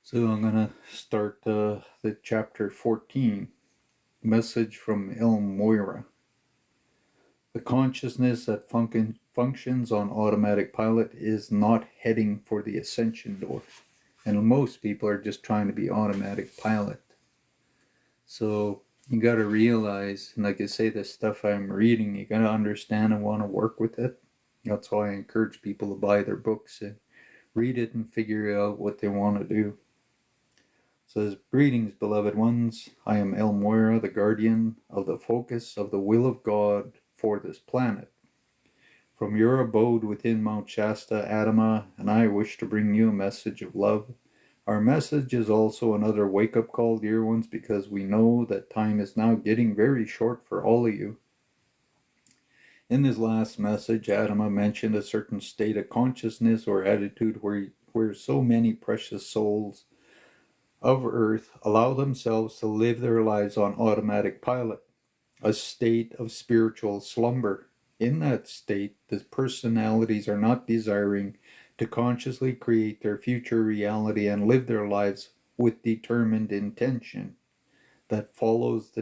So I'm going to start the chapter 14, message from El Morya. The consciousness that functions on automatic pilot is not heading for the ascension door. And most people are just trying to be automatic pilot. So you got to realize, and like I say, the stuff I'm reading, you got to understand and want to work with it. That's why I encourage people to buy their books and read it and figure out what they want to do. It says, greetings, beloved ones. I am El Morya, the guardian of the focus of the will of God for this planet. From your abode within Mount Shasta, Adama, and I wish to bring you a message of love. Our message is also another wake-up call, dear ones, because we know that time is now getting very short for all of you. In his last message, Adama mentioned a certain state of consciousness or attitude where so many precious souls of Earth allow themselves to live their lives on automatic pilot, a state of spiritual slumber. In that state, the personalities are not desiring to consciously create their future reality and live their lives with determined intention that follows the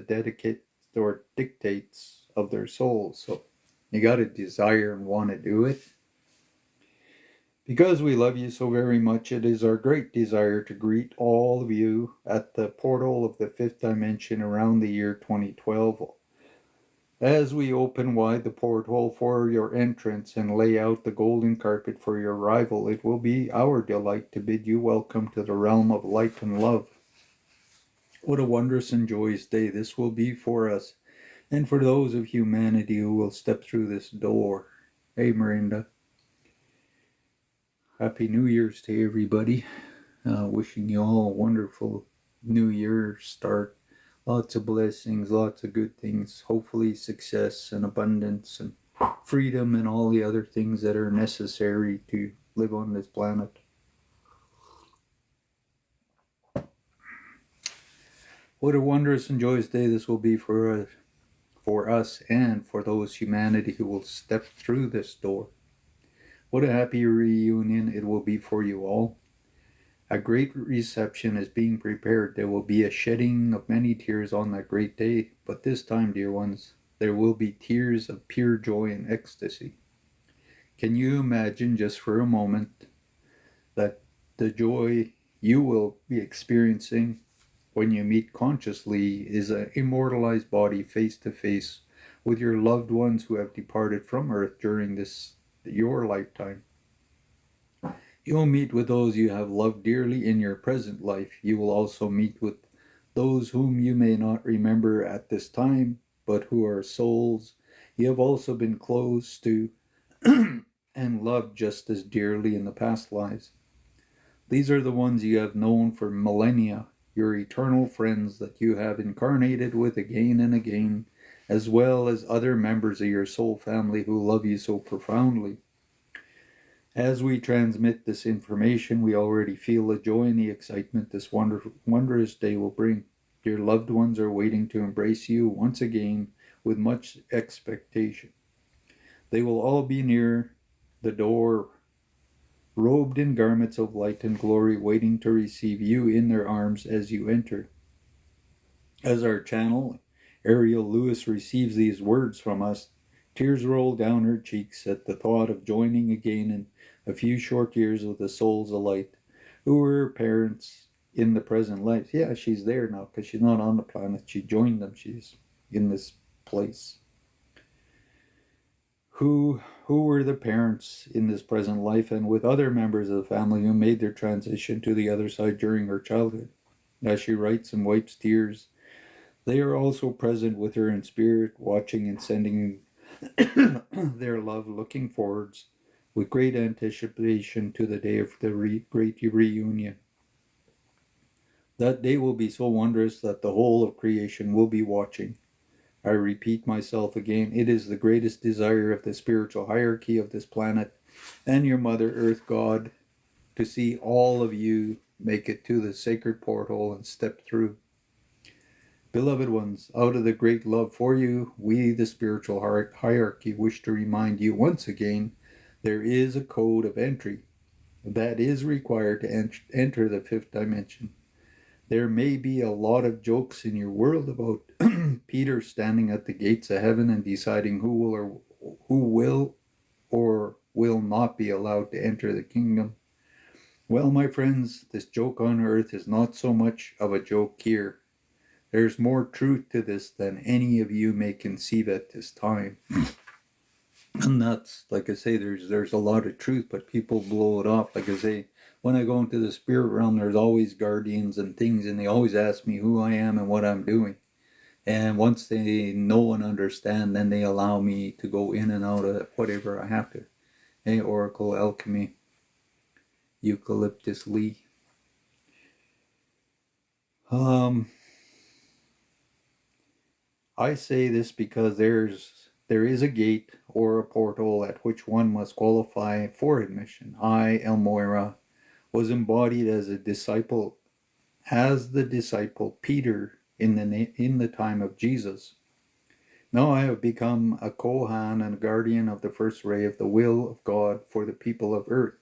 dictates of their souls. So you got to desire and want to do it. Because we love you so very much, it is our great desire to greet all of you at the portal of the fifth dimension around the year 2012. As we open wide the portal for your entrance and lay out the golden carpet for your arrival, it will be our delight to bid you welcome to the realm of light and love. What a wondrous and joyous day this will be for us, and for those of humanity who will step through this door. Hey, Miranda. Happy New Year's to everybody. Wishing you all a wonderful New Year start. Lots of blessings, lots of good things. Hopefully success and abundance and freedom and all the other things that are necessary to live on this planet. What a wondrous and joyous day this will be for us and for those humanity who will step through this door. What a happy reunion it will be for you all. A great reception is being prepared. There will be a shedding of many tears on that great day, but this time, dear ones, there will be tears of pure joy and ecstasy. Can you imagine just for a moment that the joy you will be experiencing when you meet consciously is an immortalized body face to face with your loved ones who have departed from Earth during your lifetime? You'll meet with those you have loved dearly in your present life. You will also meet with those whom you may not remember at this time, but who are souls you have also been close to and loved just as dearly in the past lives. These are the ones you have known for millennia, your eternal friends that you have incarnated with again and again, as well as other members of your soul family who love you so profoundly. As we transmit this information, we already feel the joy and the excitement this wondrous day will bring. Your loved ones are waiting to embrace you once again with much expectation. They will all be near the door, robed in garments of light and glory, waiting to receive you in their arms as you enter. As our channel, Ariel Lewis, receives these words from us, tears roll down her cheeks at the thought of joining again in a few short years with the souls of light, who were her parents in the present life. Yeah, she's there now because she's not on the planet. She joined them. She's in this place. Who were the parents in this present life and with other members of the family who made their transition to the other side during her childhood. As she writes and wipes tears, they are also present with her in spirit, watching and sending their love, looking forwards with great anticipation to the day of the great reunion. That day will be so wondrous that the whole of creation will be watching. I repeat myself again, it is the greatest desire of the spiritual hierarchy of this planet and your Mother Earth God to see all of you make it to the sacred portal and step through. Beloved ones, out of the great love for you, we, the spiritual hierarchy, wish to remind you once again, there is a code of entry. that is required to enter the fifth dimension. There may be a lot of jokes in your world about Peter standing at the gates of heaven and deciding who will or will not be allowed to enter the kingdom. Well, my friends, this joke on earth is not so much of a joke here. There's more truth to this than any of you may conceive at this time. And that's, like I say, there's a lot of truth, but people blow it off. Like I say, when I go into the spirit realm, there's always guardians and things, and they always ask me who I am and what I'm doing. And once they know and understand, then they allow me to go in and out of whatever I have to. Hey, Oracle, Alchemy, Eucalyptus Lee. I say this because there is a gate or a portal at which one must qualify for admission. I, El Morya, was embodied as the disciple Peter in the time of Jesus. Now I have become a Kohan and guardian of the first ray of the will of God for the people of earth.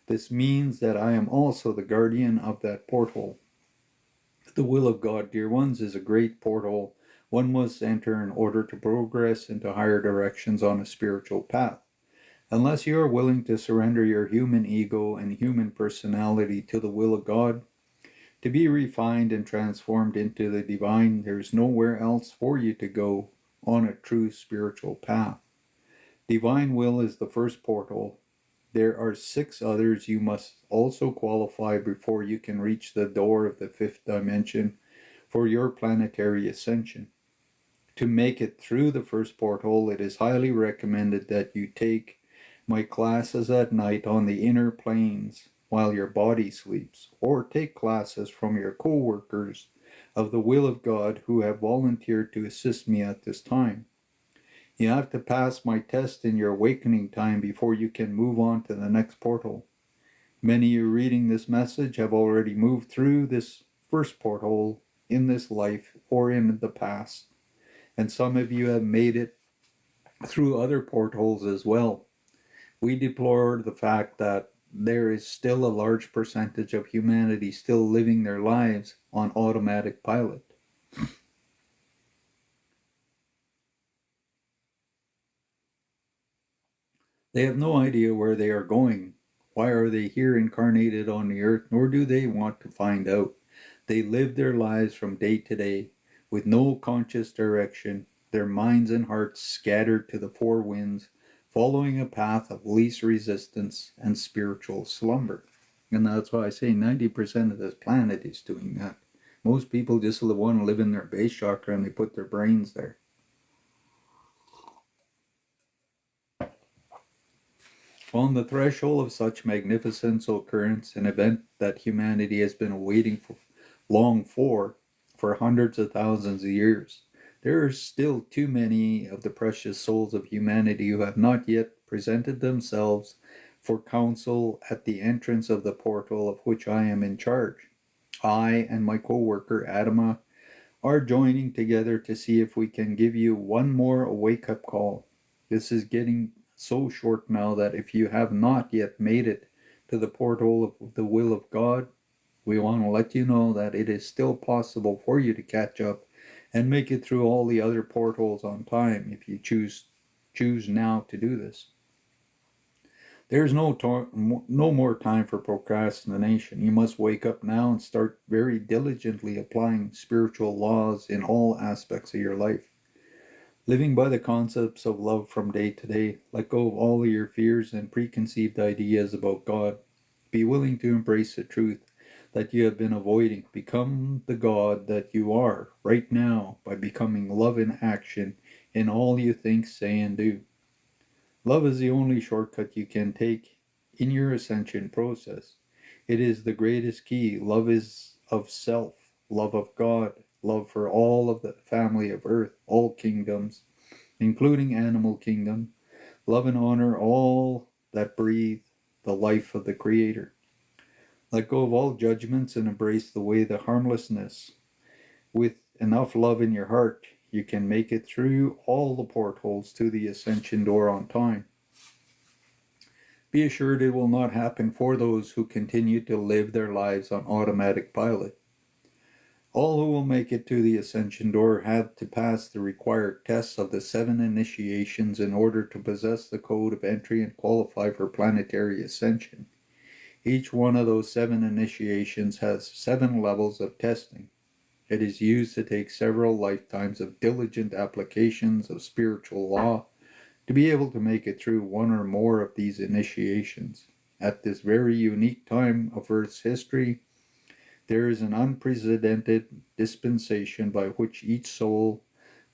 This means that I am also the guardian of that portal. The will of God, dear ones, is a great portal one must enter in order to progress into higher directions on a spiritual path. Unless you are willing to surrender your human ego and human personality to the will of God, to be refined and transformed into the divine, there is nowhere else for you to go on a true spiritual path. Divine will is the first portal. There are 6 others you must also qualify before you can reach the door of the 5th dimension for your planetary ascension. To make it through the first portal, it is highly recommended that you take my classes at night on the inner planes while your body sleeps, or take classes from your co-workers of the will of God who have volunteered to assist me at this time. You have to pass my test in your awakening time before you can move on to the next portal. Many of you reading this message have already moved through this first portal in this life or in the past. And some of you have made it through other portals as well. We deplore the fact that there is still a large percentage of humanity still living their lives on automatic pilot. They have no idea where they are going. Why are they here incarnated on the earth? Nor do they want to find out. They live their lives from day to day with no conscious direction, their minds and hearts scattered to the 4 winds, following a path of least resistance and spiritual slumber. And that's why I say 90% of this planet is doing that. Most people just want to live in their base chakra and they put their brains there. On the threshold of such magnificence occurrence, an event that humanity has been awaiting long for hundreds of thousands of years, there are still too many of the precious souls of humanity who have not yet presented themselves for counsel at the entrance of the portal of which I am in charge. I and my co-worker Adama are joining together to see if we can give you one more wake-up call. This is getting so short now that if you have not yet made it to the portal of the will of God, we want to let you know that it is still possible for you to catch up and make it through all the other portals on time if you choose now to do this. There's no more time for procrastination. You must wake up now and start very diligently applying spiritual laws in all aspects of your life. Living by the concepts of love from day to day, let go of all of your fears and preconceived ideas about God. Be willing to embrace the truth that you have been avoiding. Become the God that you are right now by becoming love in action in all you think, say, and do. Love is the only shortcut you can take in your ascension process. It is the greatest key. Love is of self, love of God, love for all of the family of earth, all kingdoms, including animal kingdom. Love and honor all that breathe the life of the Creator. Let go of all judgments and embrace the way of harmlessness. With enough love in your heart, you can make it through all the portals to the ascension door on time. Be assured it will not happen for those who continue to live their lives on automatic pilot. All who will make it to the Ascension Door have to pass the required tests of the 7 initiations in order to possess the code of entry and qualify for planetary ascension. Each one of those 7 initiations has 7 levels of testing. It is used to take several lifetimes of diligent applications of spiritual law to be able to make it through one or more of these initiations. At this very unique time of Earth's history, there is an unprecedented dispensation by which each soul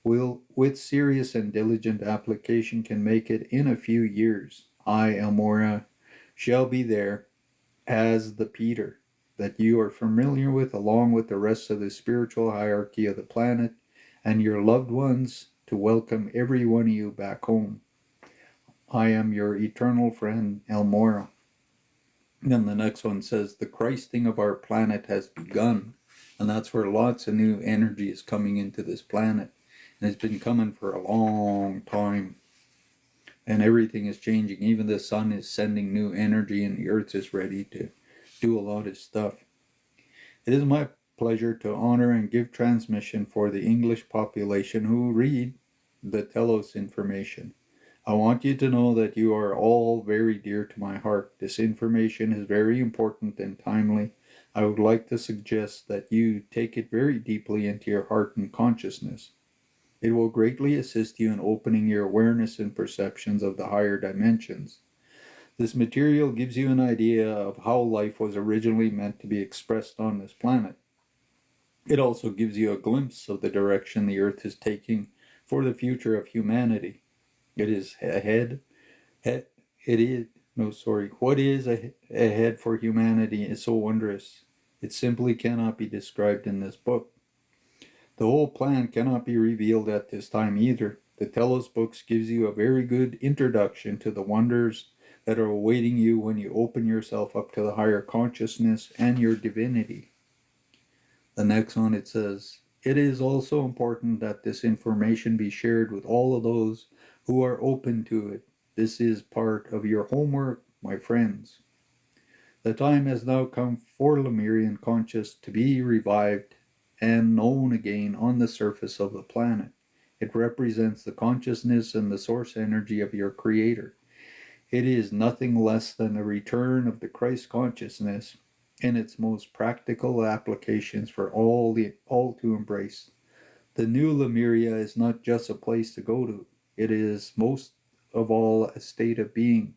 will, with serious and diligent application, can make it in a few years. I, El Morya, shall be there as the Peter that you are familiar with, along with the rest of the spiritual hierarchy of the planet and your loved ones, to welcome every one of you back home. I am your eternal friend, El Morya. Then the next one says, the Christing of our planet has begun. And that's where lots of new energy is coming into this planet. And it's been coming for a long time. And everything is changing. Even the sun is sending new energy, and the earth is ready to do a lot of stuff. It is my pleasure to honor and give transmission for the English population who read the Telos information. I want you to know that you are all very dear to my heart. This information is very important and timely. I would like to suggest that you take it very deeply into your heart and consciousness. It will greatly assist you in opening your awareness and perceptions of the higher dimensions. This material gives you an idea of how life was originally meant to be expressed on this planet. It also gives you a glimpse of the direction the Earth is taking for the future of humanity. What is ahead for humanity is so wondrous. It simply cannot be described in this book. The whole plan cannot be revealed at this time either. The Telos books gives you a very good introduction to the wonders that are awaiting you when you open yourself up to the higher consciousness and your divinity. The next one, it says, it is also important that this information be shared with all of those who are open to it. This is part of your homework, my friends. The time has now come for Lemurian conscious to be revived and known again on the surface of the planet. It represents the consciousness and the source energy of your Creator. It is nothing less than a return of the Christ consciousness in its most practical applications for all to embrace. The new Lemuria is not just a place to go to. It is most of all a state of being,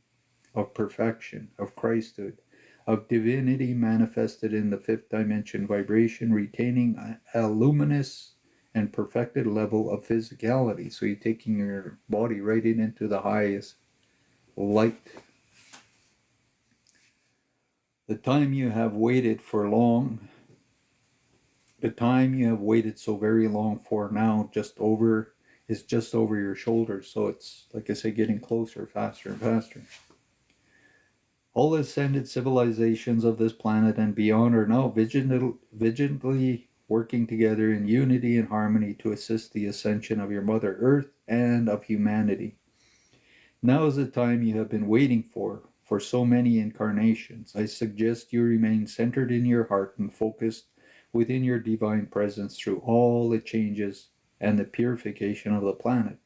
of perfection, of Christhood, of divinity manifested in the 5th dimension vibration, retaining a luminous and perfected level of physicality. So you're taking your body right into the highest light. The time you have waited so very long for now is just over your shoulders. So it's, like I say, getting closer, faster and faster. All ascended civilizations of this planet and beyond are now vigilantly working together in unity and harmony to assist the ascension of your Mother Earth and of humanity. Now is the time you have been waiting for so many incarnations. I suggest you remain centered in your heart and focused within your divine presence through all the changes and the purification of the planet.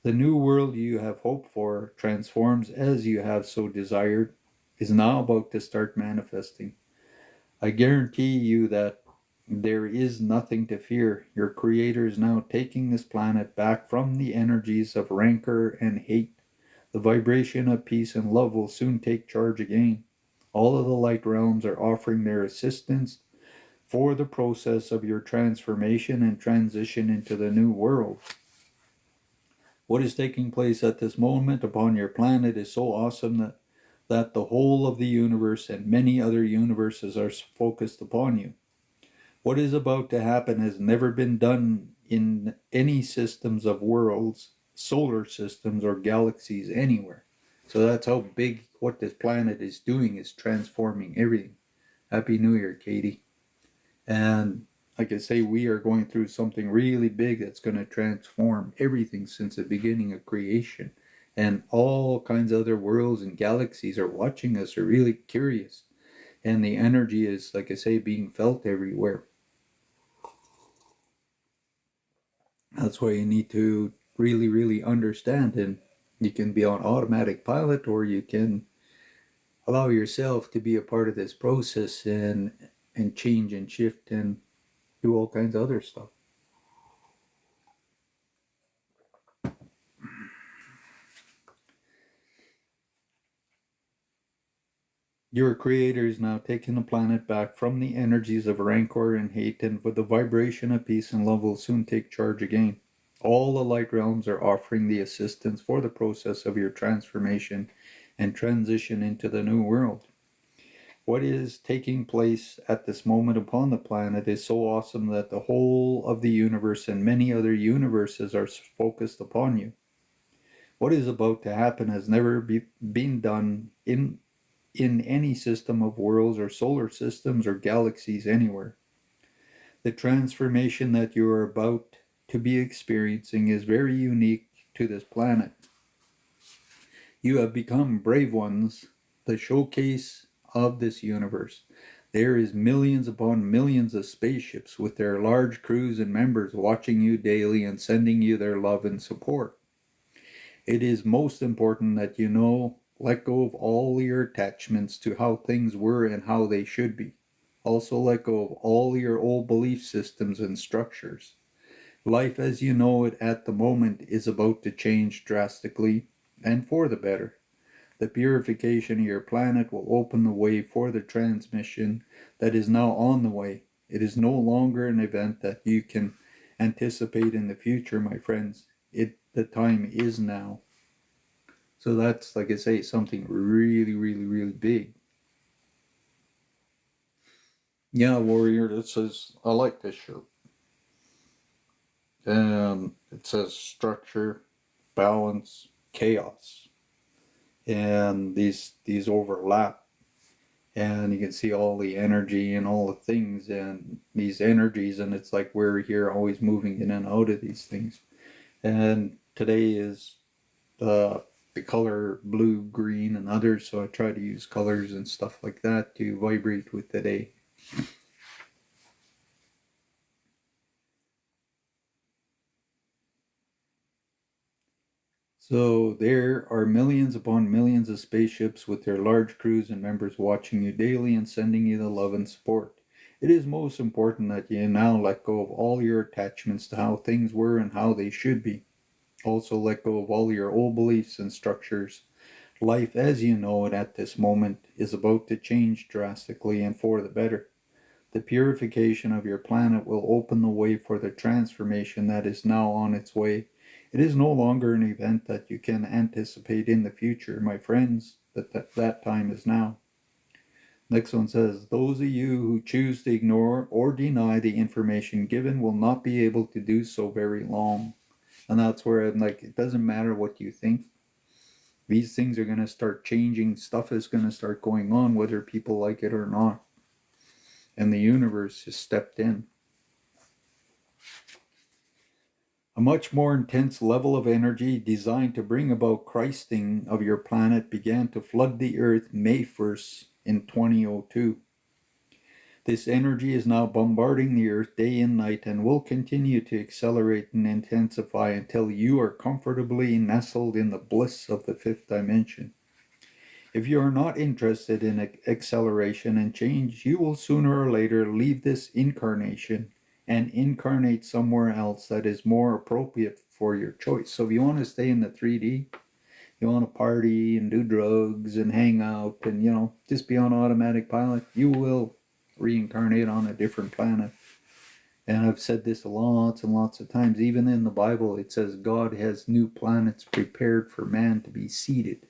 The new world you have hoped for, transforms as you have so desired, is now about to start manifesting. I guarantee you that there is nothing to fear. Your Creator is now taking this planet back from the energies of rancor and hate. The vibration of peace and love will soon take charge again. All of the light realms are offering their assistance for the process of your transformation and transition into the new world. What is taking place at this moment upon your planet is so awesome that the whole of the universe and many other universes are focused upon you. What is about to happen has never been done in any systems of worlds, solar systems, or galaxies anywhere. So that's how big what this planet is doing, is transforming everything. Happy New Year, Katie. And like I say, we are going through something really big that's going to transform everything since the beginning of creation. And all kinds of other worlds and galaxies are watching us, are really curious. And the energy is, like I say, being felt everywhere. That's why you need to really, really understand. And you can be on automatic pilot, or you can allow yourself to be a part of this process and change and shift and do all kinds of other stuff. Your creator is now taking the planet back from the energies of rancor and hate, and with the vibration of peace and love will soon take charge again. All the light realms are offering the assistance for the process of your transformation and transition into the new world. What is taking place at this moment upon the planet is so awesome that the whole of the universe and many other universes are focused upon you. What is about to happen has never been done in any system of worlds or solar systems or galaxies anywhere. The transformation that you are about to be experiencing is very unique to this planet. You have become brave ones, the showcase of this universe. There is millions upon millions of spaceships with their large crews and members watching you daily and sending you their love and support. It is most important that you know, let go of all your attachments to how things were and how they should be. Also let go of all your old belief systems and structures. Life as you know it at the moment is about to change drastically and for the better. The purification of your planet will open the way for the transmission that is now on the way. It is no longer an event that you can anticipate in the future, my friends. The time is now. So that's, like I say, something really, really, really big. Yeah, warrior, this is, I like this shirt. And it says structure, balance, chaos. And these overlap. And you can see all the energy and all the things and these energies, and it's like we're here always moving in and out of these things. And today is the color blue, green, and others, so I try to use colors and stuff like that to vibrate with today. So there are millions upon millions of spaceships with their large crews and members watching you daily and sending you the love and support. It is most important that you now let go of all your attachments to how things were and how they should be. Also let go of all your old beliefs and structures. Life as you know it at this moment is about to change drastically and for the better. The purification of your planet will open the way for the transformation that is now on its way. It is no longer an event that you can anticipate in the future, my friends, that time is now. Next one says, those of you who choose to ignore or deny the information given will not be able to do so very long. And that's where I'm like, it doesn't matter what you think. These things are going to start changing. Stuff is going to start going on, whether people like it or not. And the universe has stepped in. A much more intense level of energy designed to bring about Christing of your planet began to flood the Earth May 1st in 2002. This energy is now bombarding the Earth day and night and will continue to accelerate and intensify until you are comfortably nestled in the bliss of the fifth dimension. If you are not interested in acceleration and change, you will sooner or later leave this incarnation and incarnate somewhere else that is more appropriate for your choice. So if you want to stay in the 3D, you want to party and do drugs and hang out and, just be on automatic pilot, you will reincarnate on a different planet. And I've said this lots and lots of times. Even in the Bible, it says God has new planets prepared for man to be seated.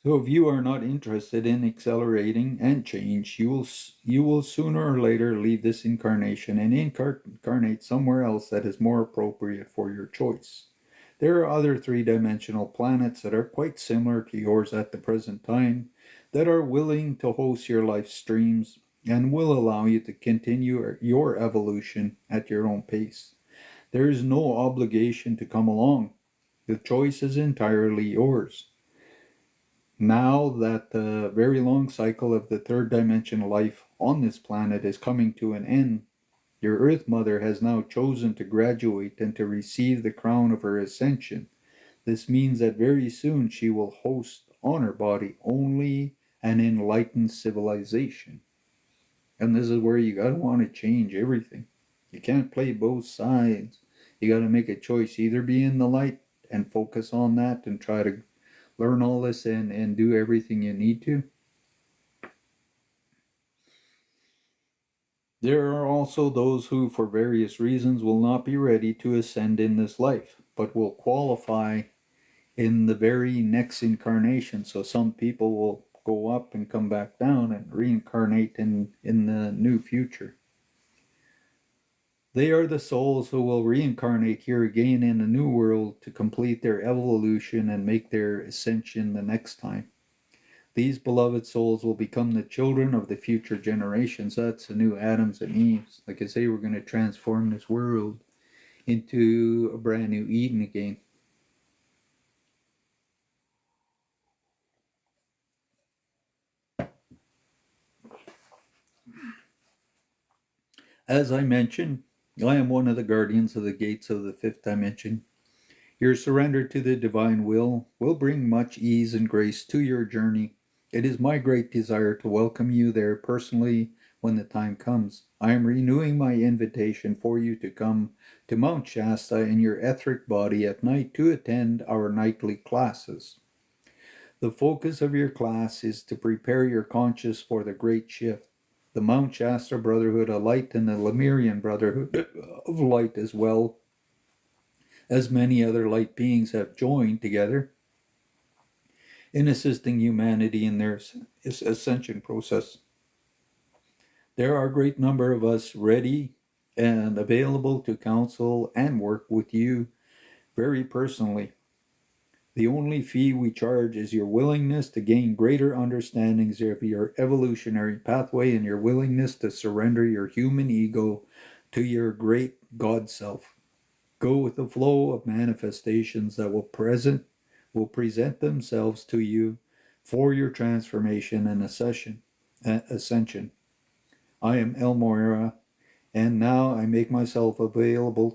So if you are not interested in accelerating and change, you will sooner or later leave this incarnation and incarnate somewhere else that is more appropriate for your choice. There are other three-dimensional planets that are quite similar to yours at the present time that are willing to host your live streams and will allow you to continue your evolution at your own pace. There is no obligation to come along. The choice is entirely yours. Now that the very long cycle of the third dimension life on this planet is coming to an end, your Earth Mother has now chosen to graduate and to receive the crown of her ascension. This means that very soon she will host on her body only an enlightened civilization. And this is where you gotta want to change everything. You can't play both sides. You gotta make a choice. Either be in the light and focus on that and try to learn all this and do everything you need to. There are also those who, for various reasons, will not be ready to ascend in this life, but will qualify in the very next incarnation. So some people will go up and come back down and reincarnate in the new future. They are the souls who will reincarnate here again in a new world to complete their evolution and make their ascension the next time. These beloved souls will become the children of the future generations. That's the new Adams and Eves. Like I say, we're going to transform this world into a brand new Eden again. As I mentioned, I am one of the guardians of the gates of the fifth dimension. Your surrender to the divine will bring much ease and grace to your journey. It is my great desire to welcome you there personally when the time comes. I am renewing my invitation for you to come to Mount Shasta in your etheric body at night to attend our nightly classes. The focus of your class is to prepare your conscious for the great shift. The Mount Shasta Brotherhood of Light and the Lemurian Brotherhood of Light, as well as many other light beings, have joined together in assisting humanity in their ascension process. There are a great number of us ready and available to counsel and work with you very personally. The only fee we charge is your willingness to gain greater understandings of your evolutionary pathway and your willingness to surrender your human ego to your great God self. Go with the flow of manifestations that will present themselves to you for your transformation and ascension. I am El Morya, and now I make myself available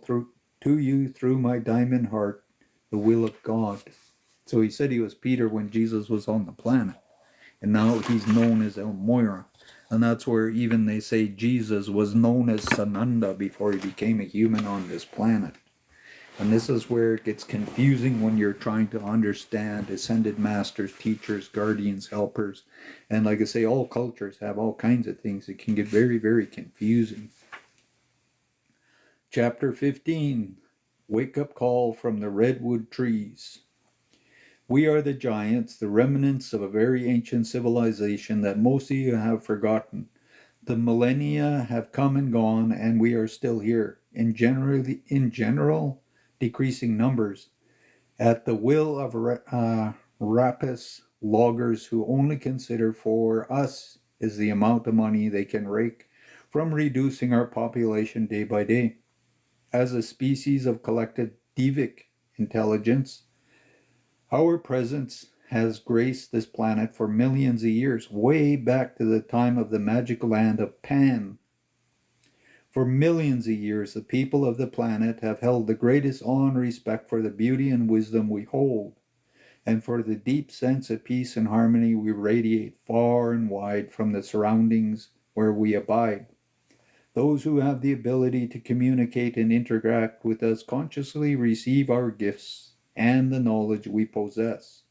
to you through my diamond heart, the will of God. So he said he was Peter when Jesus was on the planet, and now he's known as El Morya. And that's where even they say Jesus was known as Sananda before he became a human on this planet. And this is where it gets confusing when you're trying to understand ascended masters, teachers, guardians, helpers. And like I say, all cultures have all kinds of things. It can get very, very confusing. Chapter 15, Wake Up Call from the Redwood Trees. We are the giants, the remnants of a very ancient civilization that most of you have forgotten. The millennia have come and gone, and we are still here. In general, decreasing numbers, at the will of rapacious loggers who only consider for us is the amount of money they can rake from reducing our population day by day. As a species of collected Devic Intelligence, our presence has graced this planet for millions of years, way back to the time of the magic land of Pan. For millions of years, the people of the planet have held the greatest awe and respect for the beauty and wisdom we hold, and for the deep sense of peace and harmony we radiate far and wide from the surroundings where we abide. Those who have the ability to communicate and interact with us consciously receive our gifts and the knowledge we possess.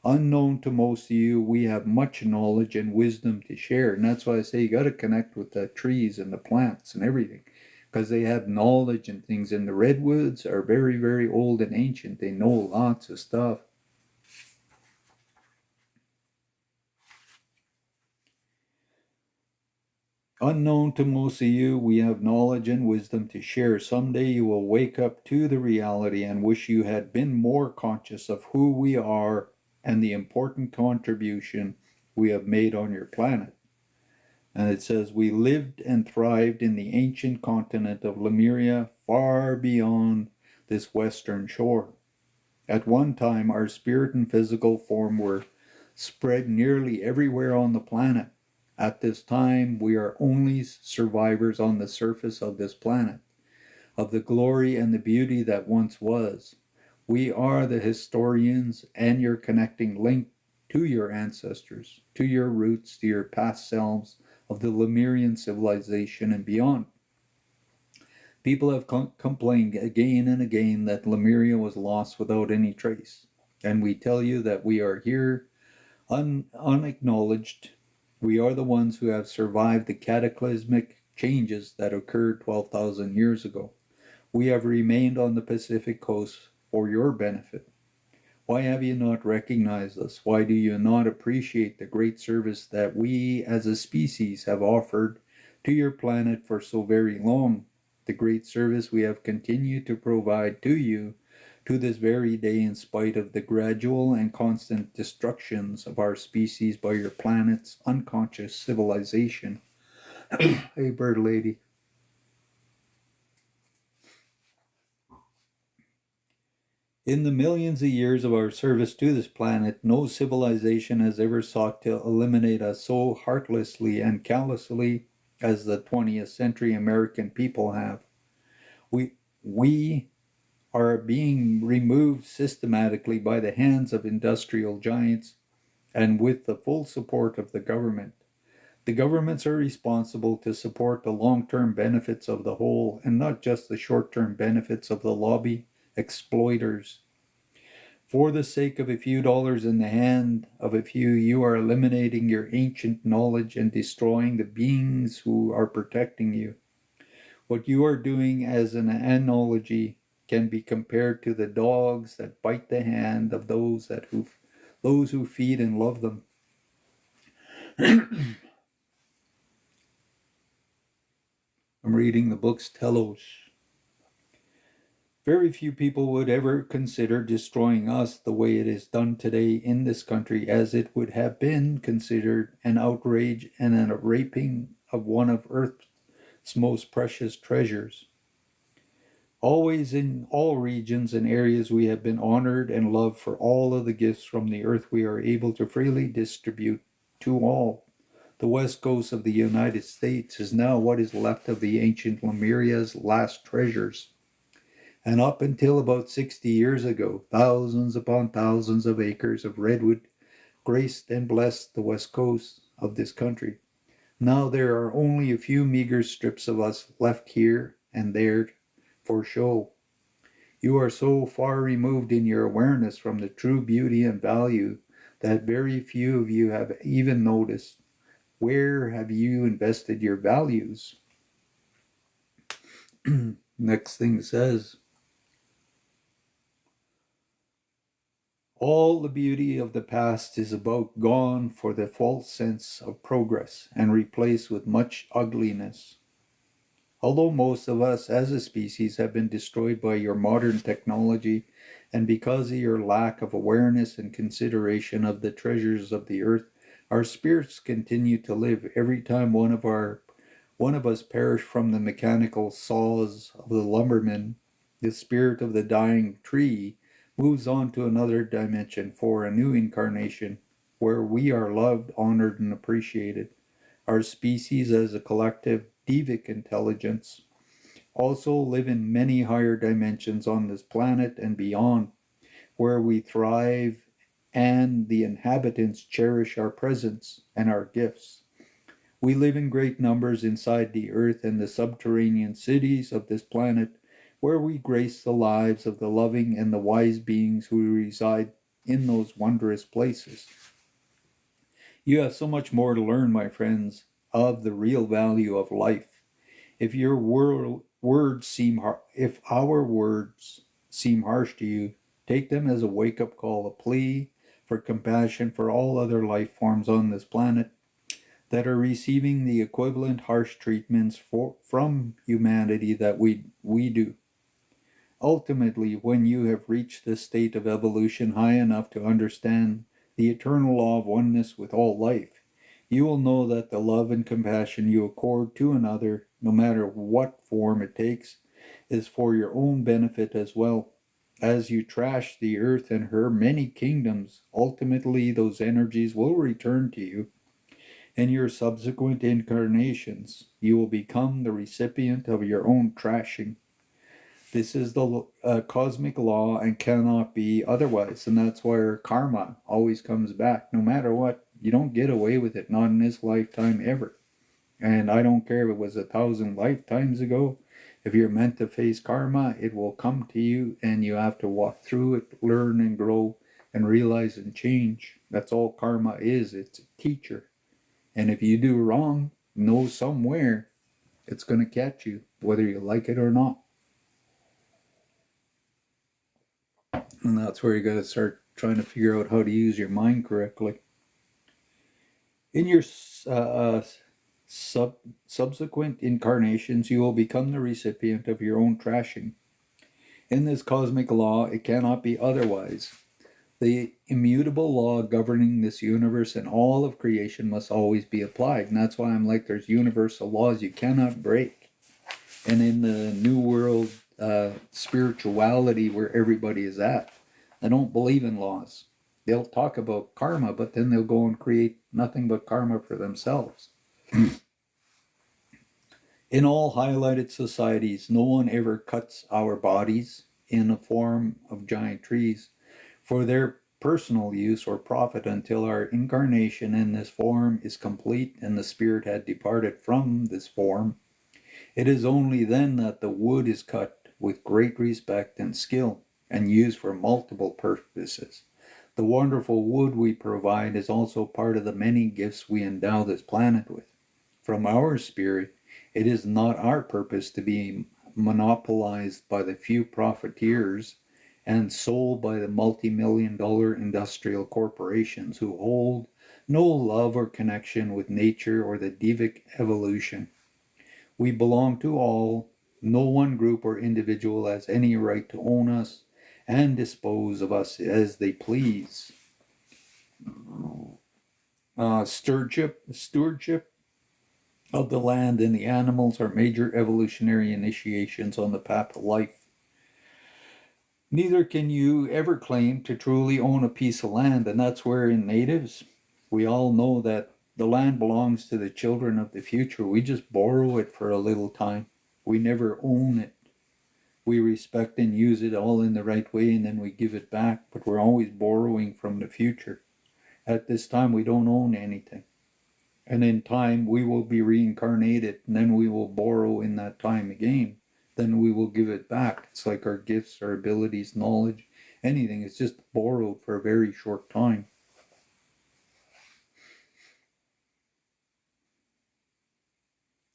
Unknown to most of you, we have much knowledge and wisdom to share. And that's why I say you got to connect with the trees and the plants and everything, because they have knowledge and things. And the redwoods are very, very old and ancient. They know lots of stuff. Unknown to most of you, we have knowledge and wisdom to share. Someday you will wake up to the reality and wish you had been more conscious of who we are and the important contribution we have made on your planet. And it says, we lived and thrived in the ancient continent of Lemuria, far beyond this western shore. At one time, our spirit and physical form were spread nearly everywhere on the planet. At this time, we are only survivors on the surface of this planet, of the glory and the beauty that once was. We are the historians and your connecting link to your ancestors, to your roots, to your past selves of the Lemurian civilization and beyond. People have complained again and again that Lemuria was lost without any trace. And we tell you that we are here unacknowledged. We are the ones who have survived the cataclysmic changes that occurred 12,000 years ago. We have remained on the Pacific coast for your benefit. Why have you not recognized us? Why do you not appreciate the great service that we as a species have offered to your planet for so very long? The great service we have continued to provide to you to this very day in spite of the gradual and constant destructions of our species by your planet's unconscious civilization. Hey, bird lady. In the millions of years of our service to this planet, no civilization has ever sought to eliminate us so heartlessly and callously as the 20th century American people have. We are being removed systematically by the hands of industrial giants and with the full support of the government. The governments are responsible to support the long-term benefits of the whole and not just the short-term benefits of the lobby exploiters. For the sake of a few dollars in the hand of a few, you are eliminating your ancient knowledge and destroying the beings who are protecting you. What you are doing as an analogy can be compared to the dogs that bite the hand of those who feed and love them. I'm reading the book's Telos. Very few people would ever consider destroying us the way it is done today in this country, as it would have been considered an outrage and a raping of one of Earth's most precious treasures. Always in all regions and areas we have been honored and loved for all of the gifts from the earth we are able to freely distribute to all. The west coast of the United States is now what is left of the ancient Lemuria's last treasures. And up until about 60 years ago, thousands upon thousands of acres of redwood graced and blessed the west coast of this country. Now there are only a few meager strips of us left here and there for show. You are so far removed in your awareness from the true beauty and value that very few of you have even noticed. Where have you invested your values? Next thing says, all the beauty of the past is about gone for the false sense of progress and replaced with much ugliness. Although most of us as a species have been destroyed by your modern technology, and because of your lack of awareness and consideration of the treasures of the earth, our spirits continue to live every time one of us perish from the mechanical saws of the lumberman. The spirit of the dying tree moves on to another dimension for a new incarnation where we are loved, honored, and appreciated. Our species as a collective Devic Intelligence also live in many higher dimensions on this planet and beyond, where we thrive and the inhabitants cherish our presence and our gifts. We live in great numbers inside the earth and the subterranean cities of this planet, where we grace the lives of the loving and the wise beings who reside in those wondrous places. You have so much more to learn, my friends, of the real value of life. If our words seem harsh to you, take them as a wake-up call, a plea for compassion for all other life forms on this planet that are receiving the equivalent harsh treatments from humanity that we do. Ultimately, when you have reached the state of evolution high enough to understand the eternal law of oneness with all life, You will know that the love and compassion you accord to another, no matter what form it takes, is for your own benefit as well. As you trash the earth and her many kingdoms, ultimately those energies will return to you. In your subsequent incarnations, you will become the recipient of your own trashing. This is the cosmic law and cannot be otherwise. And that's why our karma always comes back, no matter what. You don't get away with it, not in this lifetime ever. And I don't care if it was 1,000 lifetimes ago. If you're meant to face karma, it will come to you and you have to walk through it, learn and grow and realize and change. That's all karma is. It's a teacher. And if you do wrong, know somewhere it's going to catch you, whether you like it or not. And that's where you got to start trying to figure out how to use your mind correctly. In your subsequent incarnations, you will become the recipient of your own trashing. In this cosmic law, it cannot be otherwise. The immutable law governing this universe and all of creation must always be applied. And that's why I'm like, there's universal laws you cannot break. And in the New World spirituality where everybody is at, they don't believe in laws. They'll talk about karma, but then they'll go and create nothing but karma for themselves. In all highlighted societies, no one ever cuts our bodies in the form of giant trees for their personal use or profit until our incarnation in this form is complete and the spirit had departed from this form. It is only then that the wood is cut with great respect and skill and used for multiple purposes. The wonderful wood we provide is also part of the many gifts we endow this planet with. From our spirit, it is not our purpose to be monopolized by the few profiteers and sold by the multi-million-dollar industrial corporations who hold no love or connection with nature or the Devic evolution. We belong to all. No one group or individual has any right to own us and dispose of us as they please. Stewardship of the land and the animals are major evolutionary initiations on the path of life. Neither can you ever claim to truly own a piece of land, and that's where in natives, we all know that the land belongs to the children of the future. We just borrow it for a little time. We never own it. We respect and use it all in the right way, and then we give it back, but we're always borrowing from the future. At this time, we don't own anything. And in time, we will be reincarnated, and then we will borrow in that time again. Then we will give it back. It's like our gifts, our abilities, knowledge, anything. It's just borrowed for a very short time.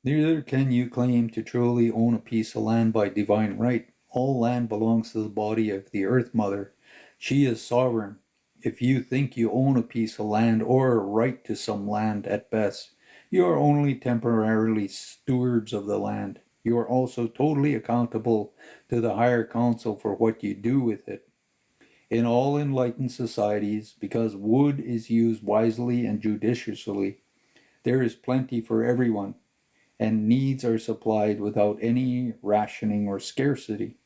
Neither can you claim to truly own a piece of land by divine right. All land belongs to the body of the Earth Mother. She is sovereign. If you think you own a piece of land or a right to some land at best, you are only temporarily stewards of the land. You are also totally accountable to the higher council for what you do with it. In all enlightened societies, because wood is used wisely and judiciously, there is plenty for everyone, and needs are supplied without any rationing or scarcity.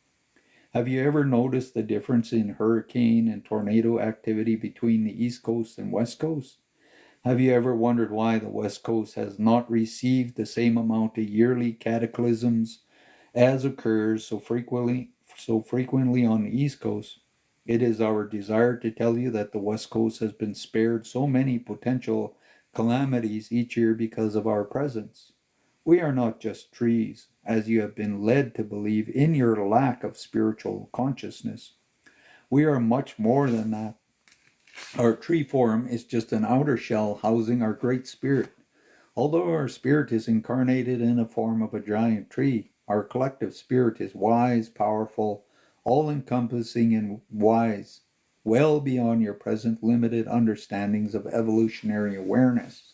Have you ever noticed the difference in hurricane and tornado activity between the East Coast and West Coast? Have you ever wondered why the West Coast has not received the same amount of yearly cataclysms as occurs so frequently on the East Coast? It is our desire to tell you that the West Coast has been spared so many potential calamities each year because of our presence. We are not just trees, as you have been led to believe in your lack of spiritual consciousness. We are much more than that. Our tree form is just an outer shell housing our great spirit. Although our spirit is incarnated in the form of a giant tree, our collective spirit is wise, powerful, all-encompassing and wise, well beyond your present limited understandings of evolutionary awareness.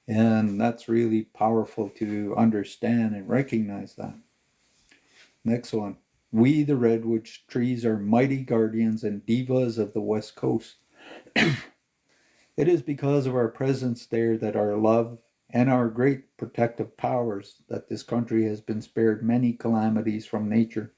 And that's really powerful to understand and recognize that. Next one. We, the Redwoods trees, are mighty guardians and divas of the West Coast. It is because of our presence there that our love and our great protective powers that this country has been spared many calamities from nature.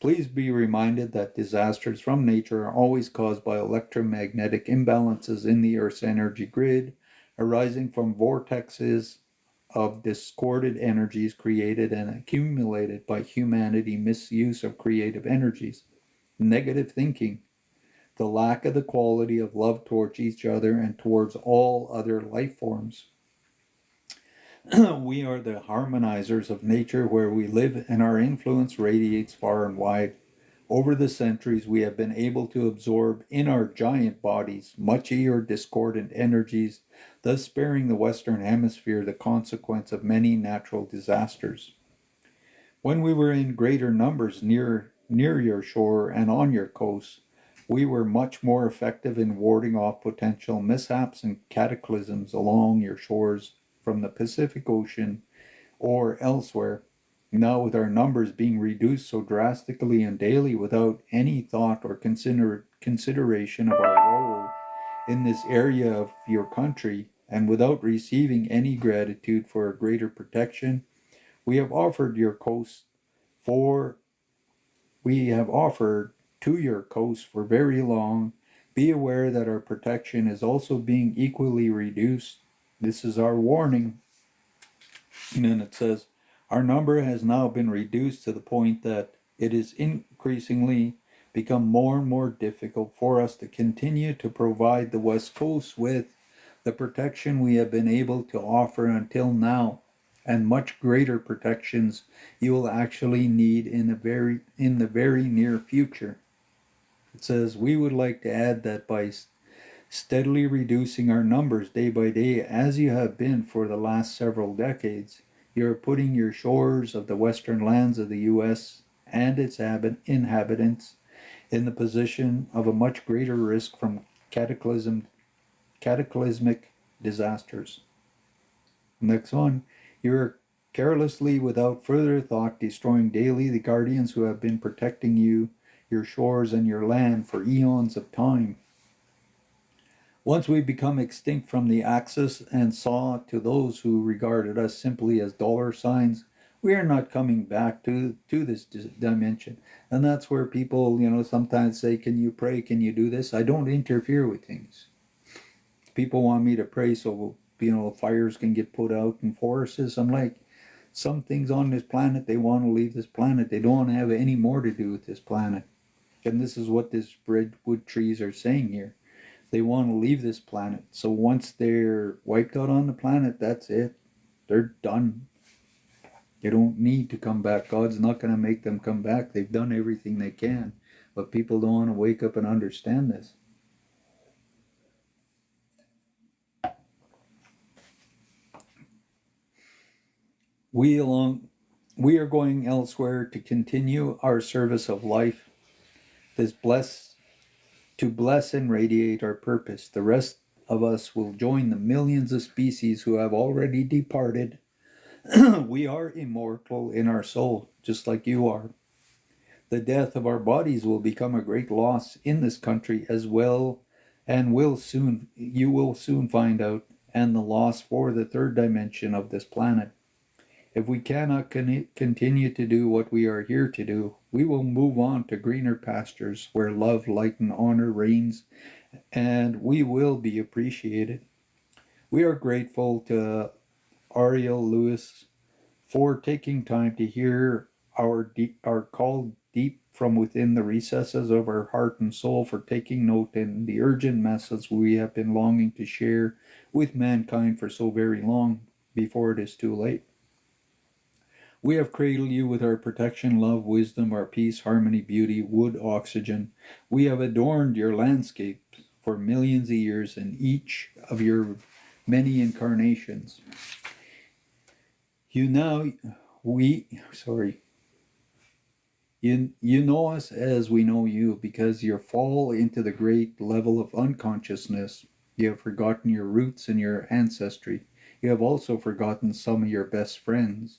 Please be reminded that disasters from nature are always caused by electromagnetic imbalances in the Earth's energy grid, arising from vortexes of discordant energies created and accumulated by humanity misuse of creative energies, negative thinking, the lack of the quality of love towards each other and towards all other life forms. We are the harmonizers of nature where we live, and our influence radiates far and wide. Over the centuries, we have been able to absorb in our giant bodies much of your discordant energies, thus sparing the Western Hemisphere the consequence of many natural disasters. When we were in greater numbers near your shore and on your coast, we were much more effective in warding off potential mishaps and cataclysms along your shores from the Pacific Ocean or elsewhere. Now, with our numbers being reduced so drastically and daily without any thought or consideration of our role in this area of your country, and without receiving any gratitude for a greater protection, we have offered your coast for we have offered to your coast for very long. Be aware that our protection is also being equally reduced. This is our warning. And then it says, our number has now been reduced to the point that it is increasingly become more and more difficult for us to continue to provide the West Coast with the protection we have been able to offer until now, and much greater protections you will actually need in the very near future. It says, we would like to add that by steadily reducing our numbers day by day, as you have been for the last several decades, you are putting your shores of the western lands of the U.S. and its inhabitants in the position of a much greater risk from cataclysmic disasters. Next one, you are carelessly, without further thought, destroying daily the guardians who have been protecting you, your shores, and your land for eons of time. Once we become extinct from the axis and saw to those who regarded us simply as dollar signs, we are not coming back to this dimension. And that's where people, sometimes say, can you pray? Can you do this? I don't interfere with things. People want me to pray so, fires can get put out in forests. I'm like, some things on this planet, they want to leave this planet. They don't want to have any more to do with this planet. And this is what these redwood trees are saying here. They want to leave this planet. So once they're wiped out on the planet, that's it. They're done. They don't need to come back. God's not going to make them come back. They've done everything they can. But people don't want to wake up and understand this. We are going elsewhere to continue our service of life. To bless and radiate our purpose. The rest of us will join the millions of species who have already departed. We are immortal in our soul, just like you are. The death of our bodies will become a great loss in this country as well, and you will soon find out, and the loss for the third dimension of this planet. If we cannot continue to do what we are here to do, we will move on to greener pastures where love, light, and honor reigns, and we will be appreciated. We are grateful to Ariel Lewis for taking time to hear our call deep from within the recesses of our heart and soul, for taking note in the urgent message we have been longing to share with mankind for so very long before it is too late. We have cradled you with our protection, love, wisdom, our peace, harmony, beauty, wood, oxygen. We have adorned your landscape for millions of years in each of your many incarnations. You know us as we know you, because you fall into the great level of unconsciousness. You have forgotten your roots and your ancestry. You have also forgotten some of your best friends.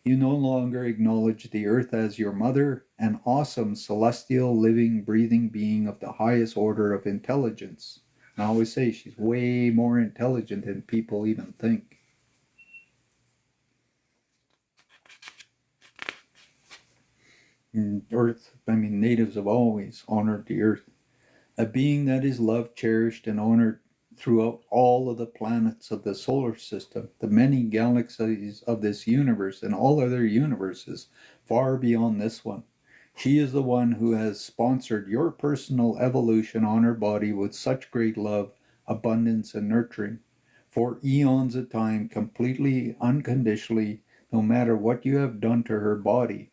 You no longer acknowledge the earth as your mother, an awesome, celestial, living, breathing being of the highest order of intelligence. I always say she's way more intelligent than people even think. Natives have always honored the earth. A being that is loved, cherished, and honored throughout all of the planets of the solar system, the many galaxies of this universe, and all other universes far beyond this one. She is the one who has sponsored your personal evolution on her body with such great love, abundance, and nurturing. For eons of time, completely unconditionally, no matter what you have done to her body.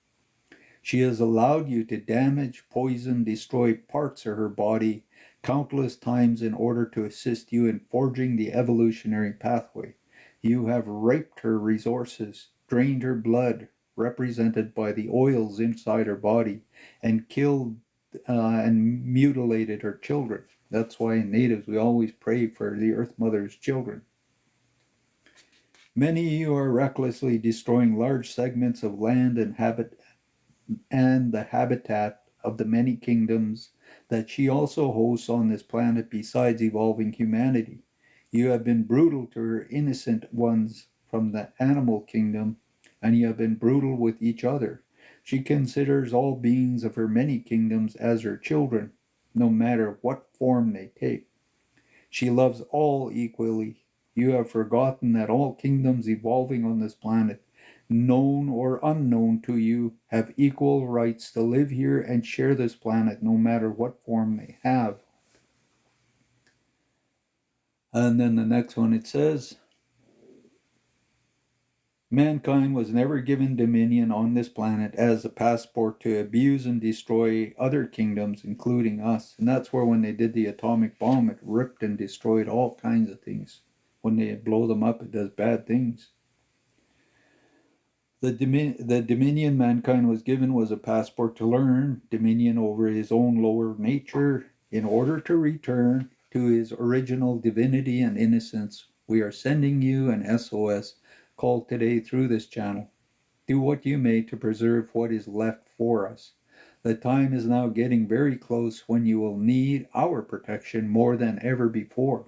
She has allowed you to damage, poison, destroy parts of her body countless times in order to assist you in forging the evolutionary pathway. You have raped her resources, drained her blood, represented by the oils inside her body, and killed and mutilated her children. That's why in natives we always pray for the Earth Mother's children. Many of you are recklessly destroying large segments of land and the habitat of the many kingdoms that she also hosts on this planet besides evolving humanity. You have been brutal to her innocent ones from the animal kingdom, and you have been brutal with each other. She considers all beings of her many kingdoms as her children, no matter what form they take. She loves all equally. You have forgotten that all kingdoms evolving on this planet, known or unknown to you, have equal rights to live here and share this planet no matter what form they have. And then the next one it says, mankind was never given dominion on this planet as a passport to abuse and destroy other kingdoms, including us. And that's where when they did the atomic bomb, it ripped and destroyed all kinds of things. When they blow them up, it does bad things. The dominion mankind was given was a passport to learn dominion over his own lower nature in order to return to his original divinity and innocence. We are sending you an SOS call today through this channel. Do what you may to preserve what is left for us. The time is now getting very close when you will need our protection more than ever before.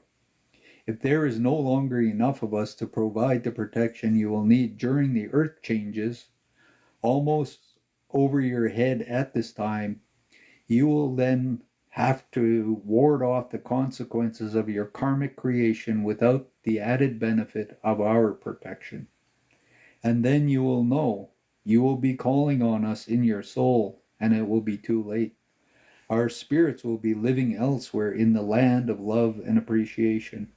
If there is no longer enough of us to provide the protection you will need during the earth changes, almost over your head at this time, you will then have to ward off the consequences of your karmic creation without the added benefit of our protection. And then you will know, you will be calling on us in your soul, and it will be too late. Our spirits will be living elsewhere in the land of love and appreciation.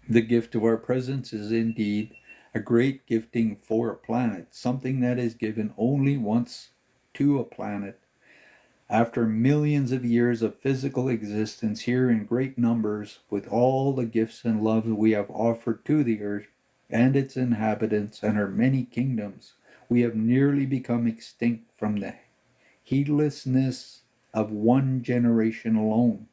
The gift of our presence is indeed a great gifting for a planet, something that is given only once to a planet. After millions of years of physical existence here in great numbers, with all the gifts and love we have offered to the earth and its inhabitants and her many kingdoms, we have nearly become extinct from the heedlessness of one generation alone.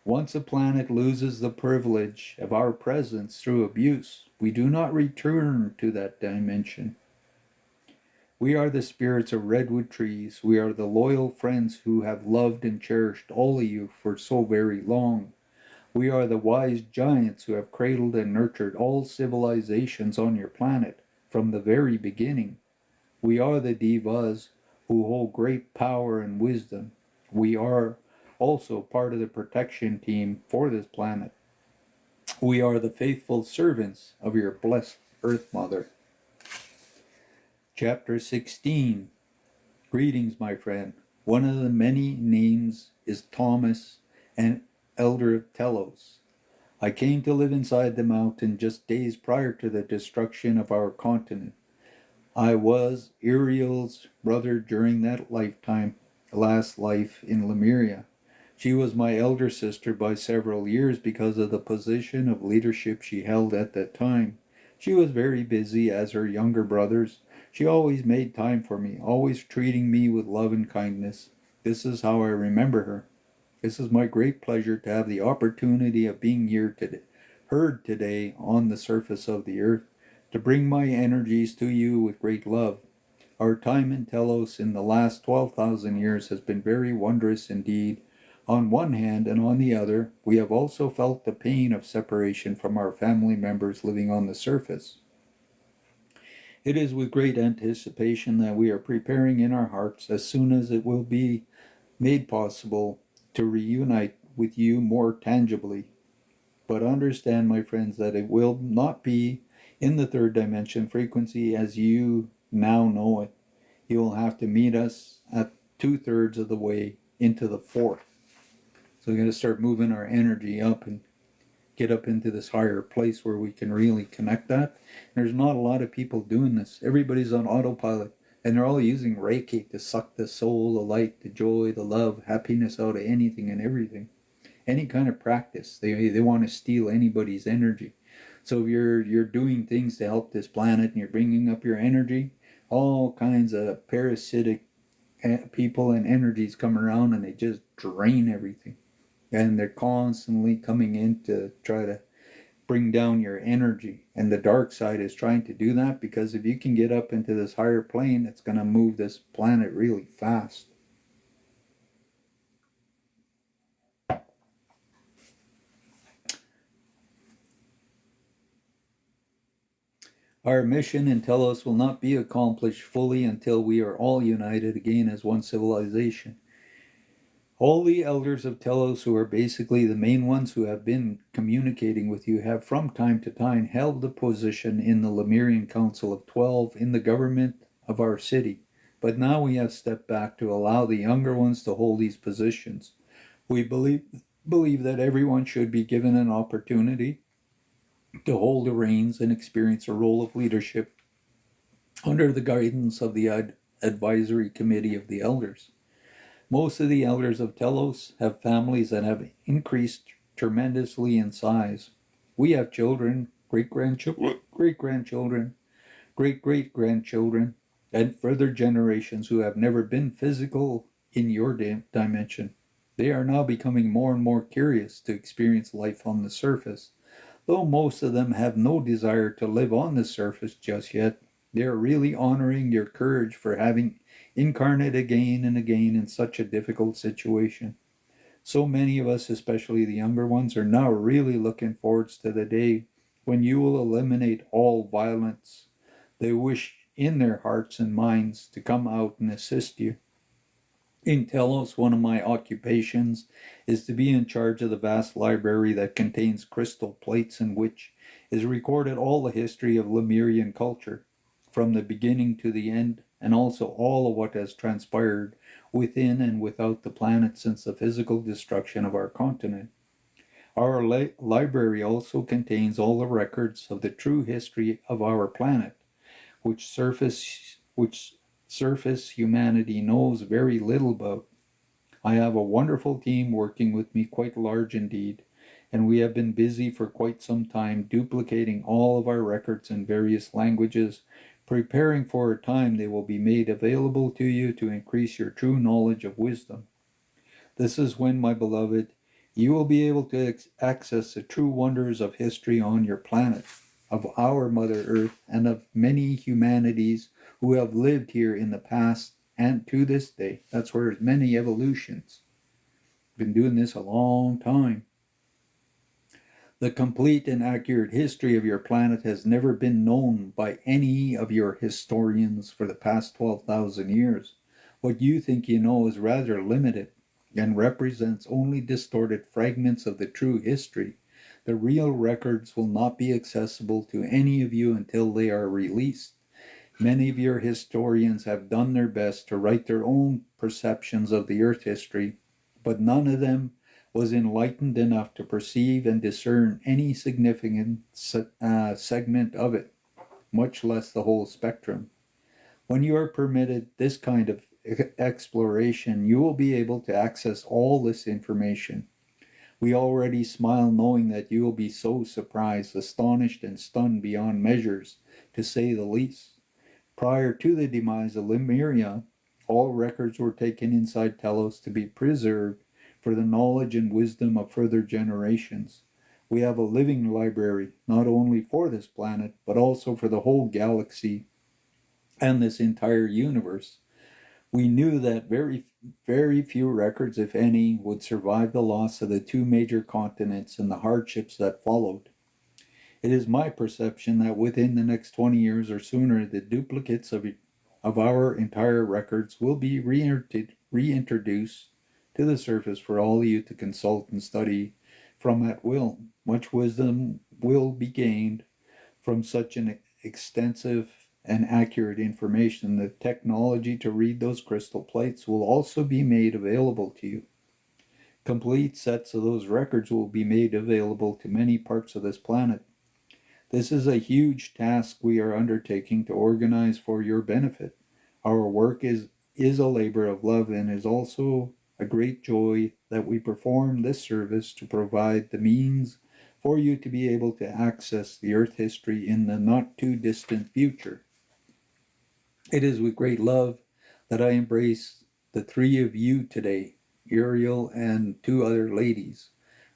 Once a planet loses the privilege of our presence through abuse, we do not return to that dimension. We are the spirits of redwood trees. We are the loyal friends who have loved and cherished all of you for so very long. We are the wise giants who have cradled and nurtured all civilizations on your planet from the very beginning. We are the devas who hold great power and wisdom. We are also part of the protection team for this planet. We are the faithful servants of your blessed Earth Mother. Chapter 16. Greetings, my friend. One of the many names is Thomas, an elder of Telos. I came to live inside the mountain just days prior to the destruction of our continent. I was Uriel's brother during that lifetime, last life in Lemuria. She was my elder sister by several years because of the position of leadership she held at that time. She was very busy as her younger brothers. She always made time for me, always treating me with love and kindness. This is how I remember her. This is my great pleasure to have the opportunity of being here today, heard today on the surface of the earth, to bring my energies to you with great love. Our time in Telos in the last 12,000 years has been very wondrous indeed. On one hand and on the other, we have also felt the pain of separation from our family members living on the surface. It is with great anticipation that we are preparing in our hearts, as soon as it will be made possible, to reunite with you more tangibly. But understand, my friends, that it will not be in the third dimension frequency as you now know it. You will have to meet us at 2/3 of the way into the fourth. So we're going to start moving our energy up and get up into this higher place where we can really connect that. There's not a lot of people doing this. Everybody's on autopilot, and they're all using Reiki to suck the soul, the light, the joy, the love, happiness out of anything and everything. Any kind of practice. They want to steal anybody's energy. So if you're doing things to help this planet and you're bringing up your energy, all kinds of parasitic people and energies come around and they just drain everything. And they're constantly coming in to try to bring down your energy. And the dark side is trying to do that, because if you can get up into this higher plane, it's going to move this planet really fast. Our mission in Telos will not be accomplished fully until we are all united again as one civilization. All the elders of Telos, who are basically the main ones who have been communicating with you, have from time to time held a position in the Lemurian Council of 12 in the government of our city. But now we have stepped back to allow the younger ones to hold these positions. We believe that everyone should be given an opportunity to hold the reins and experience a role of leadership under the guidance of the advisory committee of the elders. Most of the elders of Telos have families that have increased tremendously in size. We have children, great-grandchildren, great-great-grandchildren, and further generations who have never been physical in your dimension. They are now becoming more and more curious to experience life on the surface. Though most of them have no desire to live on the surface just yet, they are really honoring your courage for having incarnate again and again in such a difficult situation. So many of us, especially the younger ones, are now really looking forward to the day when you will eliminate all violence. They wish in their hearts and minds to come out and assist you. In Telos, one of my occupations is to be in charge of the vast library that contains crystal plates in which is recorded all the history of Lemurian culture, from the beginning to the end, and also all of what has transpired within and without the planet since the physical destruction of our continent. Our library also contains all the records of the true history of our planet, which surface humanity knows very little about. I have a wonderful team working with me, quite large indeed, and we have been busy for quite some time duplicating all of our records in various languages, preparing for a time they will be made available to you to increase your true knowledge of wisdom. This is when, my beloved, you will be able to access the true wonders of history on your planet, of our Mother Earth, and of many humanities who have lived here in the past and to this day. That's where there's many evolutions. Been doing this a long time. The complete and accurate history of your planet has never been known by any of your historians for the past 12,000 years. What you think you know is rather limited and represents only distorted fragments of the true history. The real records will not be accessible to any of you until they are released. Many of your historians have done their best to write their own perceptions of the Earth history, but none of them was enlightened enough to perceive and discern any significant segment of it, much less the whole spectrum. When you are permitted this kind of exploration, you will be able to access all this information. We already smile knowing that you will be so surprised, astonished, and stunned beyond measures, to say the least. Prior to the demise of Lemuria, all records were taken inside Telos to be preserved for the knowledge and wisdom of further generations. We have a living library, not only for this planet, but also for the whole galaxy and this entire universe. We knew that very few records, if any, would survive the loss of the two major continents and the hardships that followed. It is my perception that within the next 20 years or sooner, the duplicates of our entire records will be reintroduced to the surface for all of you to consult and study from at will. Much wisdom will be gained from such an extensive and accurate information. The technology to read those crystal plates will also be made available to you. Complete sets of those records will be made available to many parts of this planet. This is a huge task we are undertaking to organize for your benefit. Our work is a labor of love and is also a great joy that we perform this service to provide the means for you to be able to access the Earth history in the not too distant future. It is with great love that I embrace the three of you today, Uriel and two other ladies.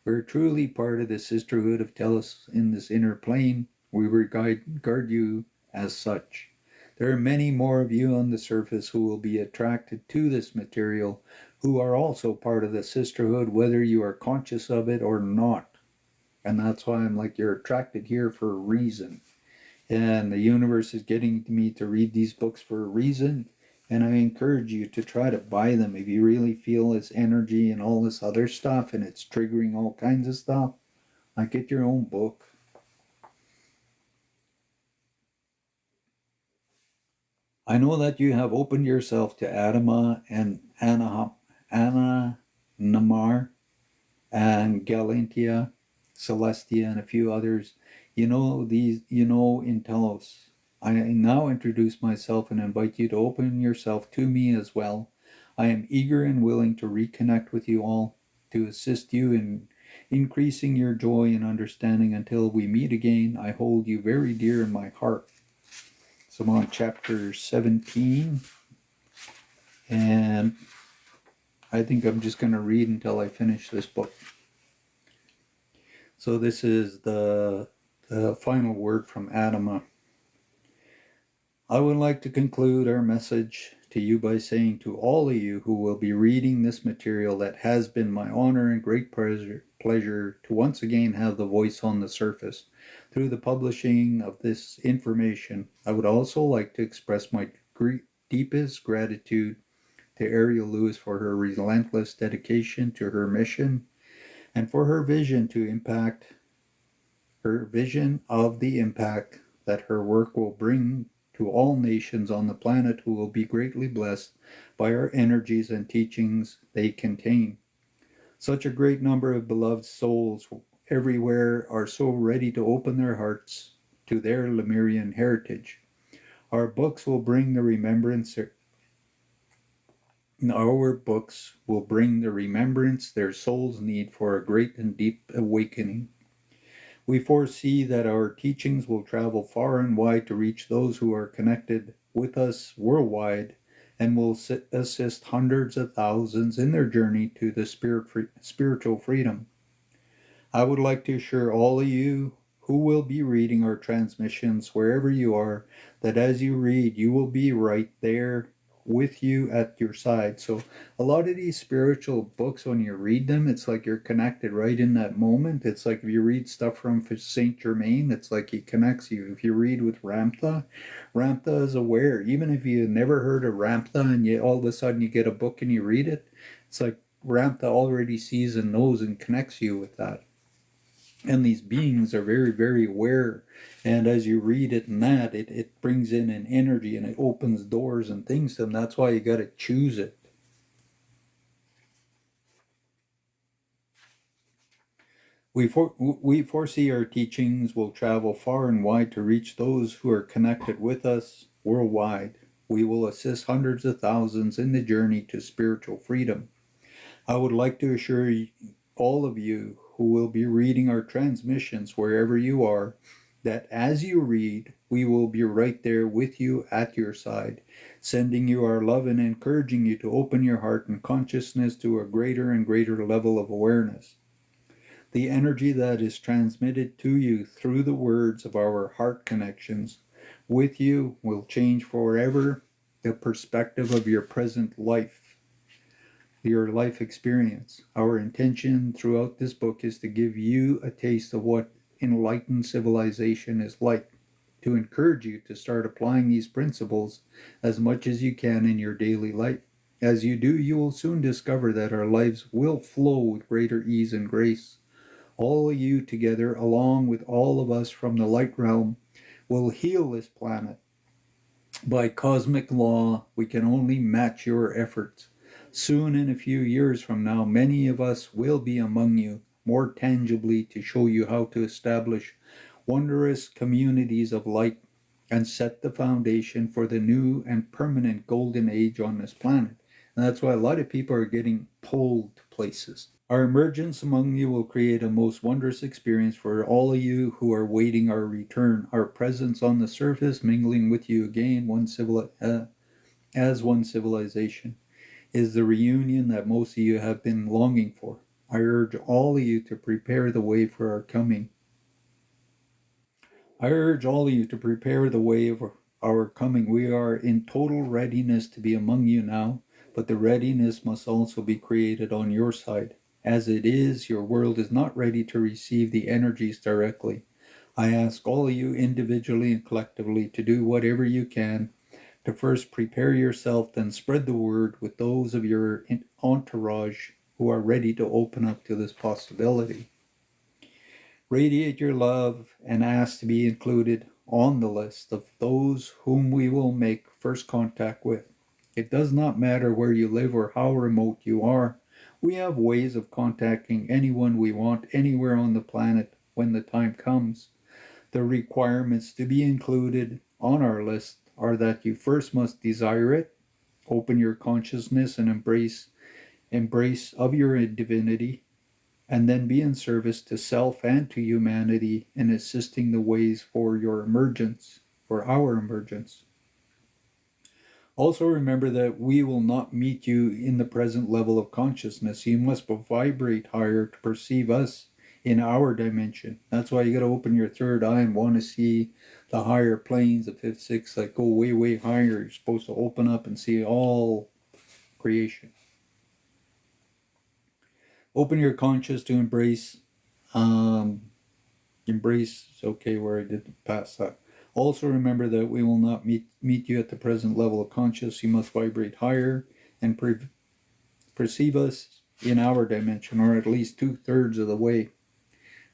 We're truly part of the sisterhood of Telos in this inner plane. We regard you as such. There are many more of you on the surface who will be attracted to this material, who are also part of the sisterhood, whether you are conscious of it or not. And that's why I'm like, you're attracted here for a reason. And the universe is getting me to read these books for a reason. And I encourage you to try to buy them if you really feel this energy and all this other stuff and it's triggering all kinds of stuff. Like, get your own book. I know that you have opened yourself to Adama and Anna Namar and Galantia, Celestia, and a few others. In Telos. I now introduce myself and invite you to open yourself to me as well. I am eager and willing to reconnect with you all, to assist you in increasing your joy and understanding until we meet again. I hold you very dear in my heart. So I'm on chapter 17, and I think I'm just going to read until I finish this book. So this is the final word from Adama. I would like to conclude our message to you by saying to all of you who will be reading this material that has been my honor and great pleasure to once again have the voice on the surface through the publishing of this information. I would also like to express my deepest gratitude to Ariel Lewis for her relentless dedication to her mission and for her vision of the impact that her work will bring to all nations on the planet who will be greatly blessed by our energies and teachings they contain. Such a great number of beloved souls everywhere are so ready to open their hearts to their Lemurian heritage. Our books will bring the remembrance their souls need for a great and deep awakening. We foresee that our teachings will travel far and wide to reach those who are connected with us worldwide and will assist hundreds of thousands in their journey to the spiritual freedom. I would like to assure all of you who will be reading our transmissions wherever you are that as you read, you will be right there with you at your side. So a lot of these spiritual books, when you read them, it's like you're connected right in that moment. It's like if you read stuff from Saint Germain, it's like he connects you. If you read with Ramtha is aware. Even if you never heard of Ramtha and you all of a sudden you get a book and you read it, it's like Ramtha already sees and knows and connects you with that. And these beings are very, very aware. And as you read it and that, it brings in an energy and it opens doors and things to them. That's why you got to choose it. We foresee our teachings will travel far and wide to reach those who are connected with us worldwide. We will assist hundreds of thousands in the journey to spiritual freedom. I would like to assure all of you who will be reading our transmissions wherever you are, that as you read, we will be right there with you at your side, sending you our love and encouraging you to open your heart and consciousness to a greater and greater level of awareness. The energy that is transmitted to you through the words of our heart connections with you will change forever the perspective of your present life, your life experience. Our intention throughout this book is to give you a taste of what enlightened civilization is like, to encourage you to start applying these principles as much as you can in your daily life. As you do, you will soon discover that our lives will flow with greater ease and grace. All of you together, along with all of us from the light realm, will heal this planet. By cosmic law, we can only match your efforts. Soon, in a few years from now, many of us will be among you, more tangibly to show you how to establish wondrous communities of light and set the foundation for the new and permanent golden age on this planet. And that's why a lot of people are getting pulled places. Our emergence among you will create a most wondrous experience for all of you who are waiting our return. Our presence on the surface, mingling with you again, as one civilization, is the reunion that most of you have been longing for. I urge all of you to prepare the way for our coming. I urge all of you to prepare the way of our coming. We are in total readiness to be among you now, but the readiness must also be created on your side. As it is, your world is not ready to receive the energies directly. I ask all of you individually and collectively to do whatever you can to first prepare yourself, then spread the word with those of your entourage who are ready to open up to this possibility. Radiate your love and ask to be included on the list of those whom we will make first contact with. It does not matter where you live or how remote you are. We have ways of contacting anyone we want anywhere on the planet when the time comes. The requirements to be included on our list are that you first must desire it, open your consciousness and embrace of your divinity, and then be in service to self and to humanity in assisting the ways for your emergence, for our emergence. Also remember that we will not meet you in the present level of consciousness. You must vibrate higher to perceive us in our dimension. That's why you got to open your third eye and want to see the higher planes, the fifth, sixth, that go way, way higher. You're supposed to open up and see all creation. Open your conscious to embrace. Okay, where I did pass that. Also remember that we will not meet you at the present level of conscious. You must vibrate higher and perceive us in our dimension, or at least 2/3 of the way.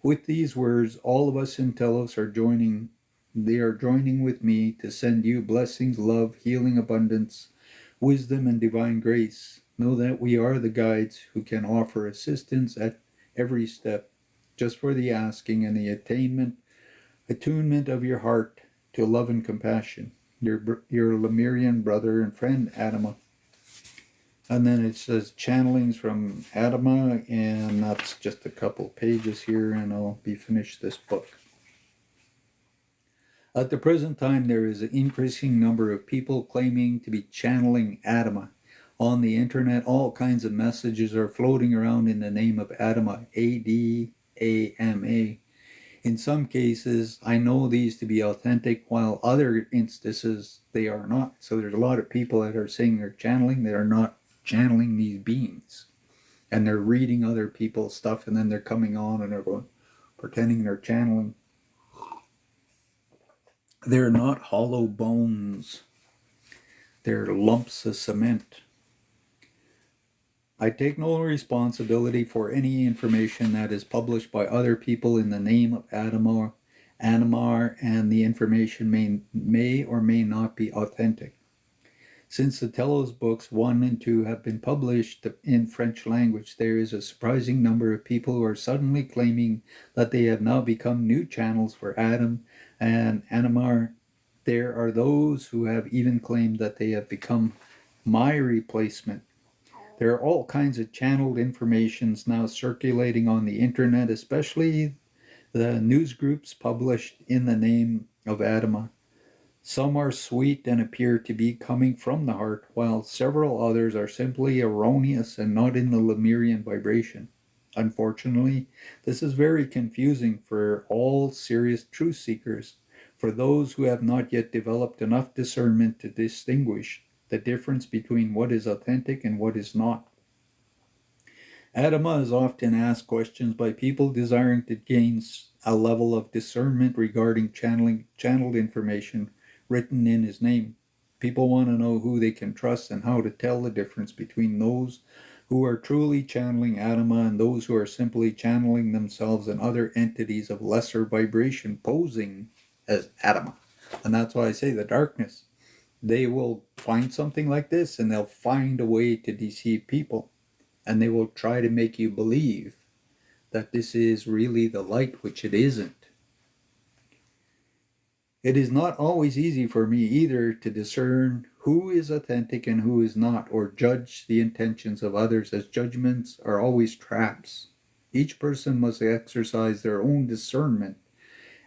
With these words, all of us in Telos are joining. They are joining with me to send you blessings, love, healing, abundance, wisdom, and divine grace. Know that we are the guides who can offer assistance at every step, just for the asking and the attunement of your heart to love and compassion. Your Lemurian brother and friend, Adama. And then it says channelings from Adama, and that's just a couple pages here, and I'll be finished this book. At the present time, there is an increasing number of people claiming to be channeling Adama. On the internet, all kinds of messages are floating around in the name of Adama, A-D-A-M-A. In some cases, I know these to be authentic, while other instances, they are not. So there's a lot of people that are saying they're channeling, that are not channeling these beings. And they're reading other people's stuff, and then they're coming on and they're going, pretending they're channeling. They're not hollow bones. They're lumps of cement. I take no responsibility for any information that is published by other people in the name of Adama, and the information may or may not be authentic. Since the Telos books 1 and 2 have been published in French language, there is a surprising number of people who are suddenly claiming that they have now become new channels for Adam and Animar. There are those who have even claimed that they have become my replacement. There are all kinds of channeled informations now circulating on the internet, especially the news groups published in the name of Adama. Some are sweet and appear to be coming from the heart, while several others are simply erroneous and not in the Lemurian vibration. Unfortunately, this is very confusing for all serious truth seekers. For those who have not yet developed enough discernment to distinguish, the difference between what is authentic and what is not. Adama is often asked questions by people desiring to gain a level of discernment regarding channeled information written in his name. People want to know who they can trust and how to tell the difference between those who are truly channeling Adama and those who are simply channeling themselves and other entities of lesser vibration posing as Adama. And that's why I say the darkness. They will find something like this and they'll find a way to deceive people. And they will try to make you believe that this is really the light, which it isn't. It is not always easy for me either to discern who is authentic and who is not, or judge the intentions of others, as judgments are always traps. Each person must exercise their own discernment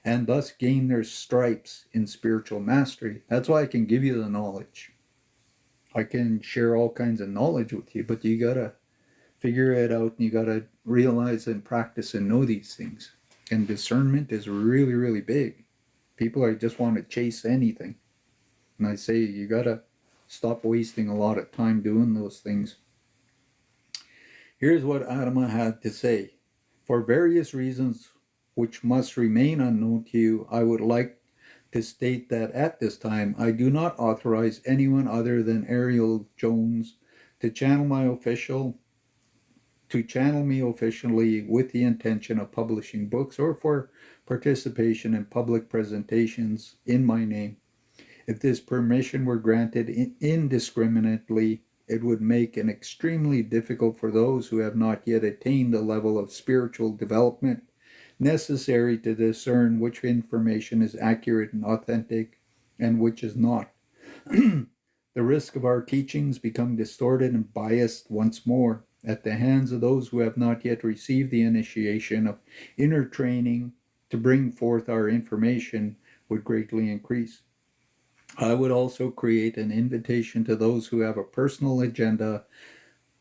and thus gain their stripes in spiritual mastery. That's why I can give you the knowledge. I can share all kinds of knowledge with you, but you gotta figure it out and you gotta realize and practice and know these things. And discernment is really, really big. People just want to chase anything. And I say you gotta stop wasting a lot of time doing those things. Here's what Adama had to say. For various reasons which must remain unknown to you, I would like to state that at this time I do not authorize anyone other than Ariel Jones to channel me officially with the intention of publishing books or for participation in public presentations in my name. If this permission were granted indiscriminately, it would make it extremely difficult for those who have not yet attained the level of spiritual development necessary to discern which information is accurate and authentic and which is not. The risk of our teachings become distorted and biased once more at the hands of those who have not yet received the initiation of inner training to bring forth our information would greatly increase. I would also create an invitation to those who have a personal agenda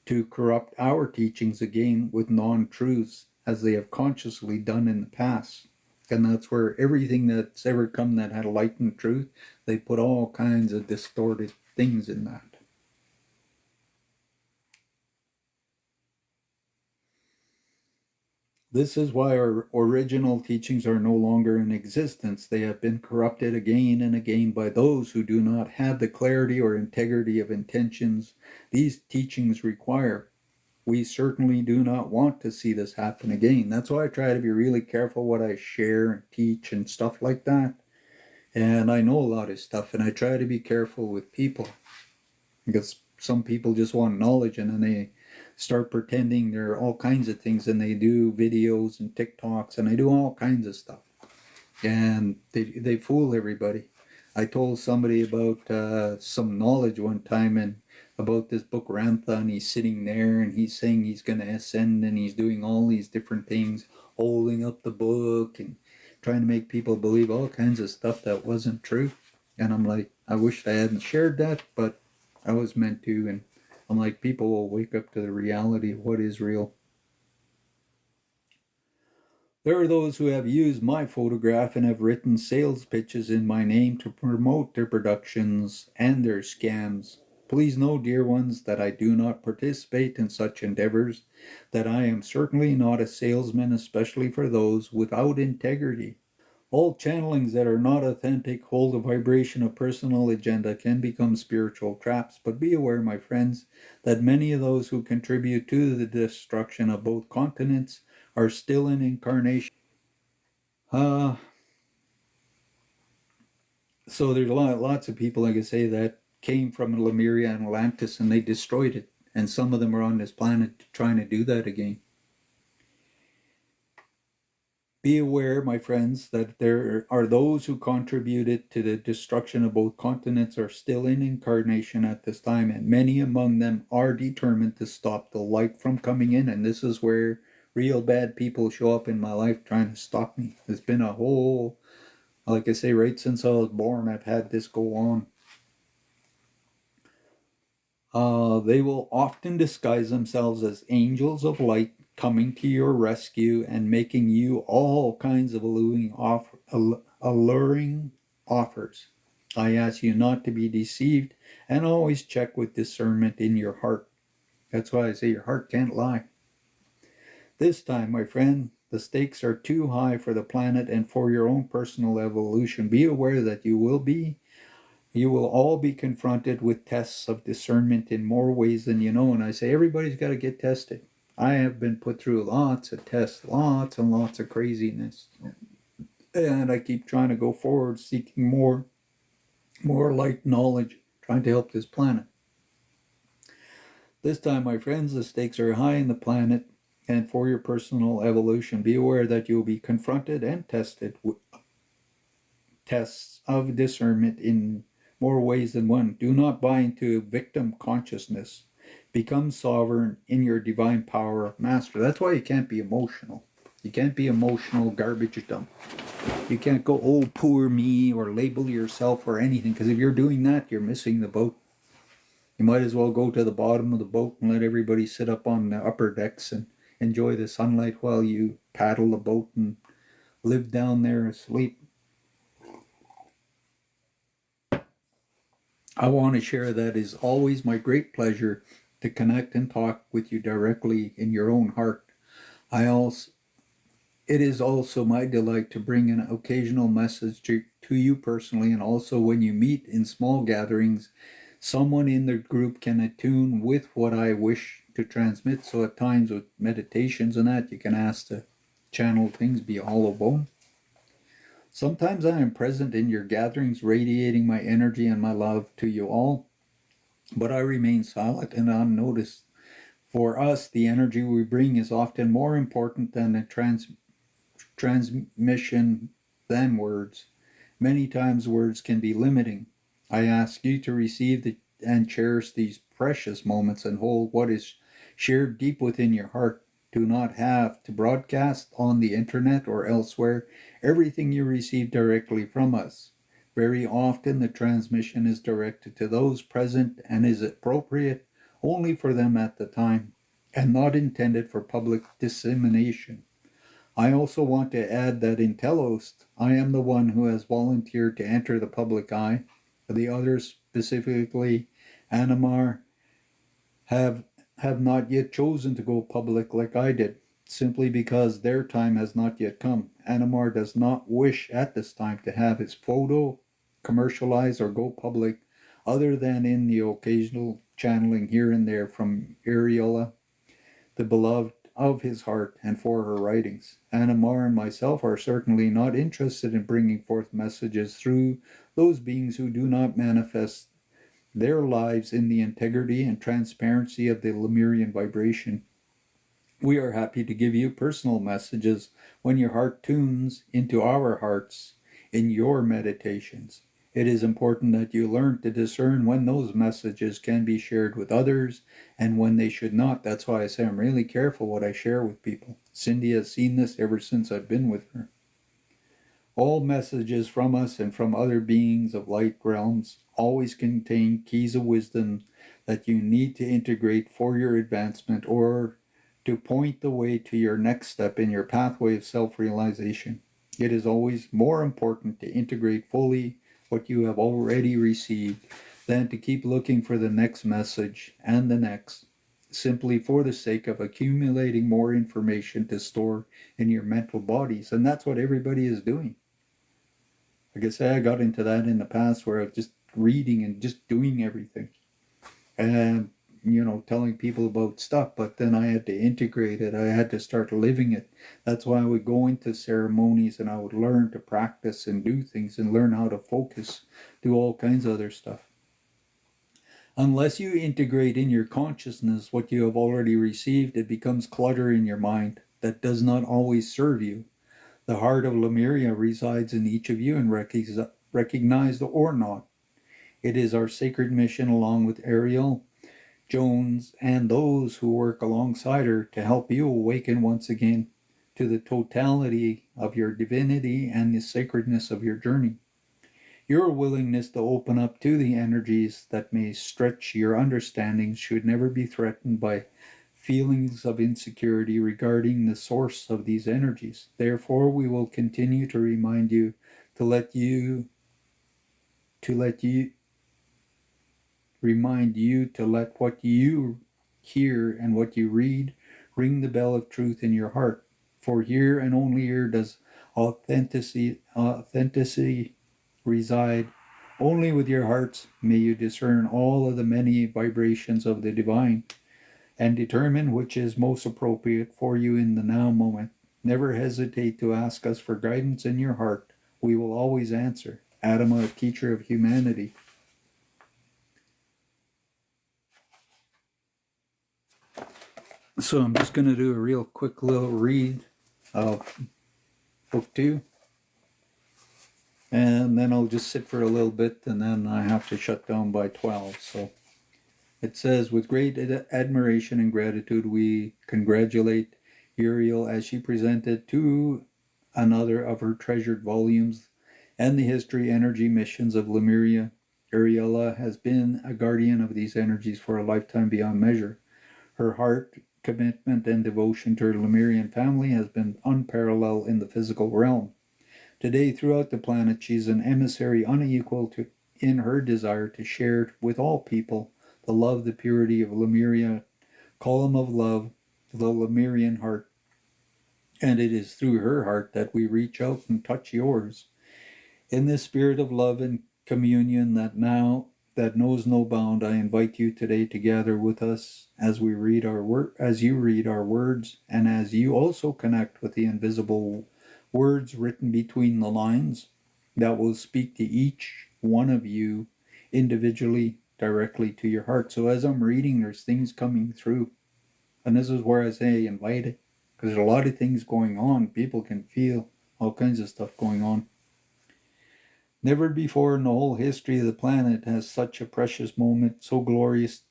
to corrupt our teachings again with non-truths, as they have consciously done in the past. And that's where everything that's ever come that had light and truth, they put all kinds of distorted things in that. This is why our original teachings are no longer in existence. They have been corrupted again and again by those who do not have the clarity or integrity of intentions these teachings require. We certainly do not want to see this happen again. That's why I try to be really careful what I share and teach and stuff like that. And I know a lot of stuff, and I try to be careful with people, because some people just want knowledge and then they start pretending they're all kinds of things, and they do videos and TikToks and they do all kinds of stuff, and they fool everybody. I told somebody about some knowledge one time and about this book Rantha, and he's sitting there and he's saying he's going to ascend and he's doing all these different things, holding up the book and trying to make people believe all kinds of stuff that wasn't true. And I'm like, I wish I hadn't shared that, but I was meant to. And I'm like, people will wake up to the reality of what is real. There are those who have used my photograph and have written sales pitches in my name to promote their productions and their scams. Please know, dear ones, that I do not participate in such endeavors, that I am certainly not a salesman, especially for those without integrity. All channelings that are not authentic hold a vibration of personal agenda, can become spiritual traps. But be aware, my friends, that many of those who contribute to the destruction of both continents are still in incarnation. So there's lots of people, like I say, that came from Lemuria and Atlantis and they destroyed it. And some of them are on this planet trying to do that again. Be aware, my friends, that there are those who contributed to the destruction of both continents are still in incarnation at this time, and many among them are determined to stop the light from coming in. And this is where real bad people show up in my life trying to stop me. It's been a whole, like I say, right since I was born, I've had this go on. They will often disguise themselves as angels of light, coming to your rescue and making you all kinds of alluring offers. I ask you not to be deceived and always check with discernment in your heart. That's why I say your heart can't lie. This time, my friend, the stakes are too high for the planet and for your own personal evolution. Be aware that you will all be confronted with tests of discernment in more ways than you know. And I say everybody's got to get tested. I have been put through lots of tests, lots and lots of craziness. And I keep trying to go forward, seeking more light knowledge, trying to help this planet. This time, my friends, the stakes are high in the planet and for your personal evolution. Be aware that you will be confronted and tested with tests of discernment in more ways than one. Do not buy into victim consciousness. Become sovereign in your divine power of master. That's why you can't be emotional. You can't be emotional garbage dump. You can't go, oh, poor me, or label yourself or anything, because if you're doing that, you're missing the boat. You might as well go to the bottom of the boat and let everybody sit up on the upper decks and enjoy the sunlight while you paddle the boat and live down there asleep. I want to share that it is always my great pleasure to connect and talk with you directly in your own heart. It is also my delight to bring an occasional message to you personally, and also when you meet in small gatherings, someone in the group can attune with what I wish to transmit. So at times with meditations and that, you can ask to channel things, be a hollow bone. Sometimes I am present in your gatherings, radiating my energy and my love to you all, but I remain silent and unnoticed. For us, the energy we bring is often more important than the transmission than words. Many times words can be limiting. I ask you to receive and cherish these precious moments and hold what is shared deep within your heart. Do not have to broadcast on the internet or elsewhere everything you receive directly from us. Very often the transmission is directed to those present and is appropriate only for them at the time and not intended for public dissemination. I also want to add that in Telos, I am the one who has volunteered to enter the public eye. The others, specifically Anamar, have not yet chosen to go public like I did, simply because their time has not yet come. Anamar does not wish at this time to have his photo commercialized or go public, other than in the occasional channeling here and there from Ariella, the beloved of his heart, and for her writings. Anamar and myself are certainly not interested in bringing forth messages through those beings who do not manifest their lives in the integrity and transparency of the Lemurian vibration. We are happy to give you personal messages when your heart tunes into our hearts in your meditations. It is important that you learn to discern when those messages can be shared with others and when they should not. That's why I say I'm really careful what I share with people. Cindy has seen this ever since I've been with her. All messages from us and from other beings of light realms always contain keys of wisdom that you need to integrate for your advancement or to point the way to your next step in your pathway of self-realization. It is always more important to integrate fully what you have already received than to keep looking for the next message and the next, simply for the sake of accumulating more information to store in your mental bodies. And that's what everybody is doing. Like I say, I got into that in the past where I was just reading and just doing everything. And, telling people about stuff, but then I had to integrate it. I had to start living it. That's why I would go into ceremonies and I would learn to practice and do things and learn how to focus, do all kinds of other stuff. Unless you integrate in your consciousness what you have already received, it becomes clutter in your mind that does not always serve you. The heart of Lemuria resides in each of you, and recognized or not. It is our sacred mission, along with Ariel, Jones, and those who work alongside her, to help you awaken once again to the totality of your divinity and the sacredness of your journey. Your willingness to open up to the energies that may stretch your understanding should never be threatened by feelings of insecurity regarding the source of these energies. Therefore, we will continue to remind you to let you to let you remind you to let what you hear and what you read ring the bell of truth in your heart. For here and only here does authenticity reside. Only with your hearts may you discern all of the many vibrations of the divine and determine which is most appropriate for you in the now moment. Never hesitate to ask us for guidance in your heart. We will always answer. Adama, a teacher of humanity. So I'm just going to do a real quick little read of book 2. And then I'll just sit for a little bit, and then I have to shut down by 12. So it says, with great admiration and gratitude, we congratulate Uriel as she presented to another of her treasured volumes and the history energy missions of Lemuria. Uriela has been a guardian of these energies for a lifetime beyond measure. Her heart, commitment, and devotion to her Lemurian family has been unparalleled in the physical realm. Today, throughout the planet, she is an emissary unequal in her desire to share with all people the love, the purity of Lemuria, column of love, the Lemurian heart. And it is through her heart that we reach out and touch yours. In this spirit of love and communion that knows no bound, I invite you today to gather with us as we read as you read our words, and as you also connect with the invisible words written between the lines that will speak to each one of you individually, directly to your heart. So as I'm reading, there's things coming through. And this is where I say invite it, because there's a lot of things going on. People can feel all kinds of stuff going on. Never before in the whole history of the planet has such a precious moment, so glorious,